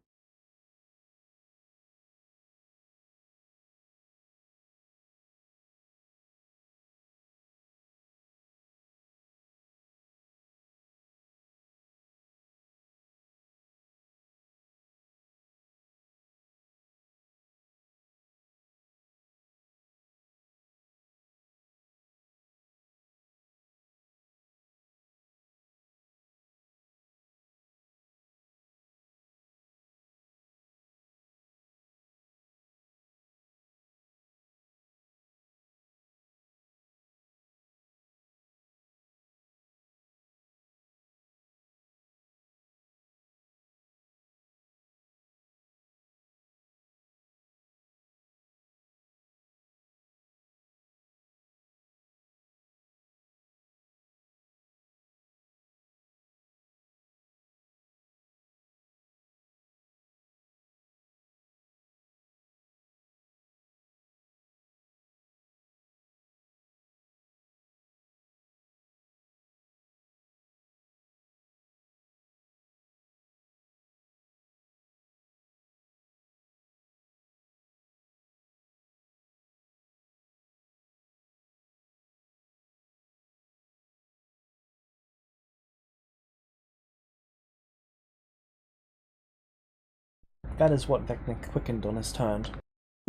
That is what Vecna quickened on his turn.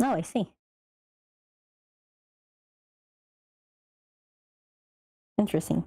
Oh, I see. Interesting.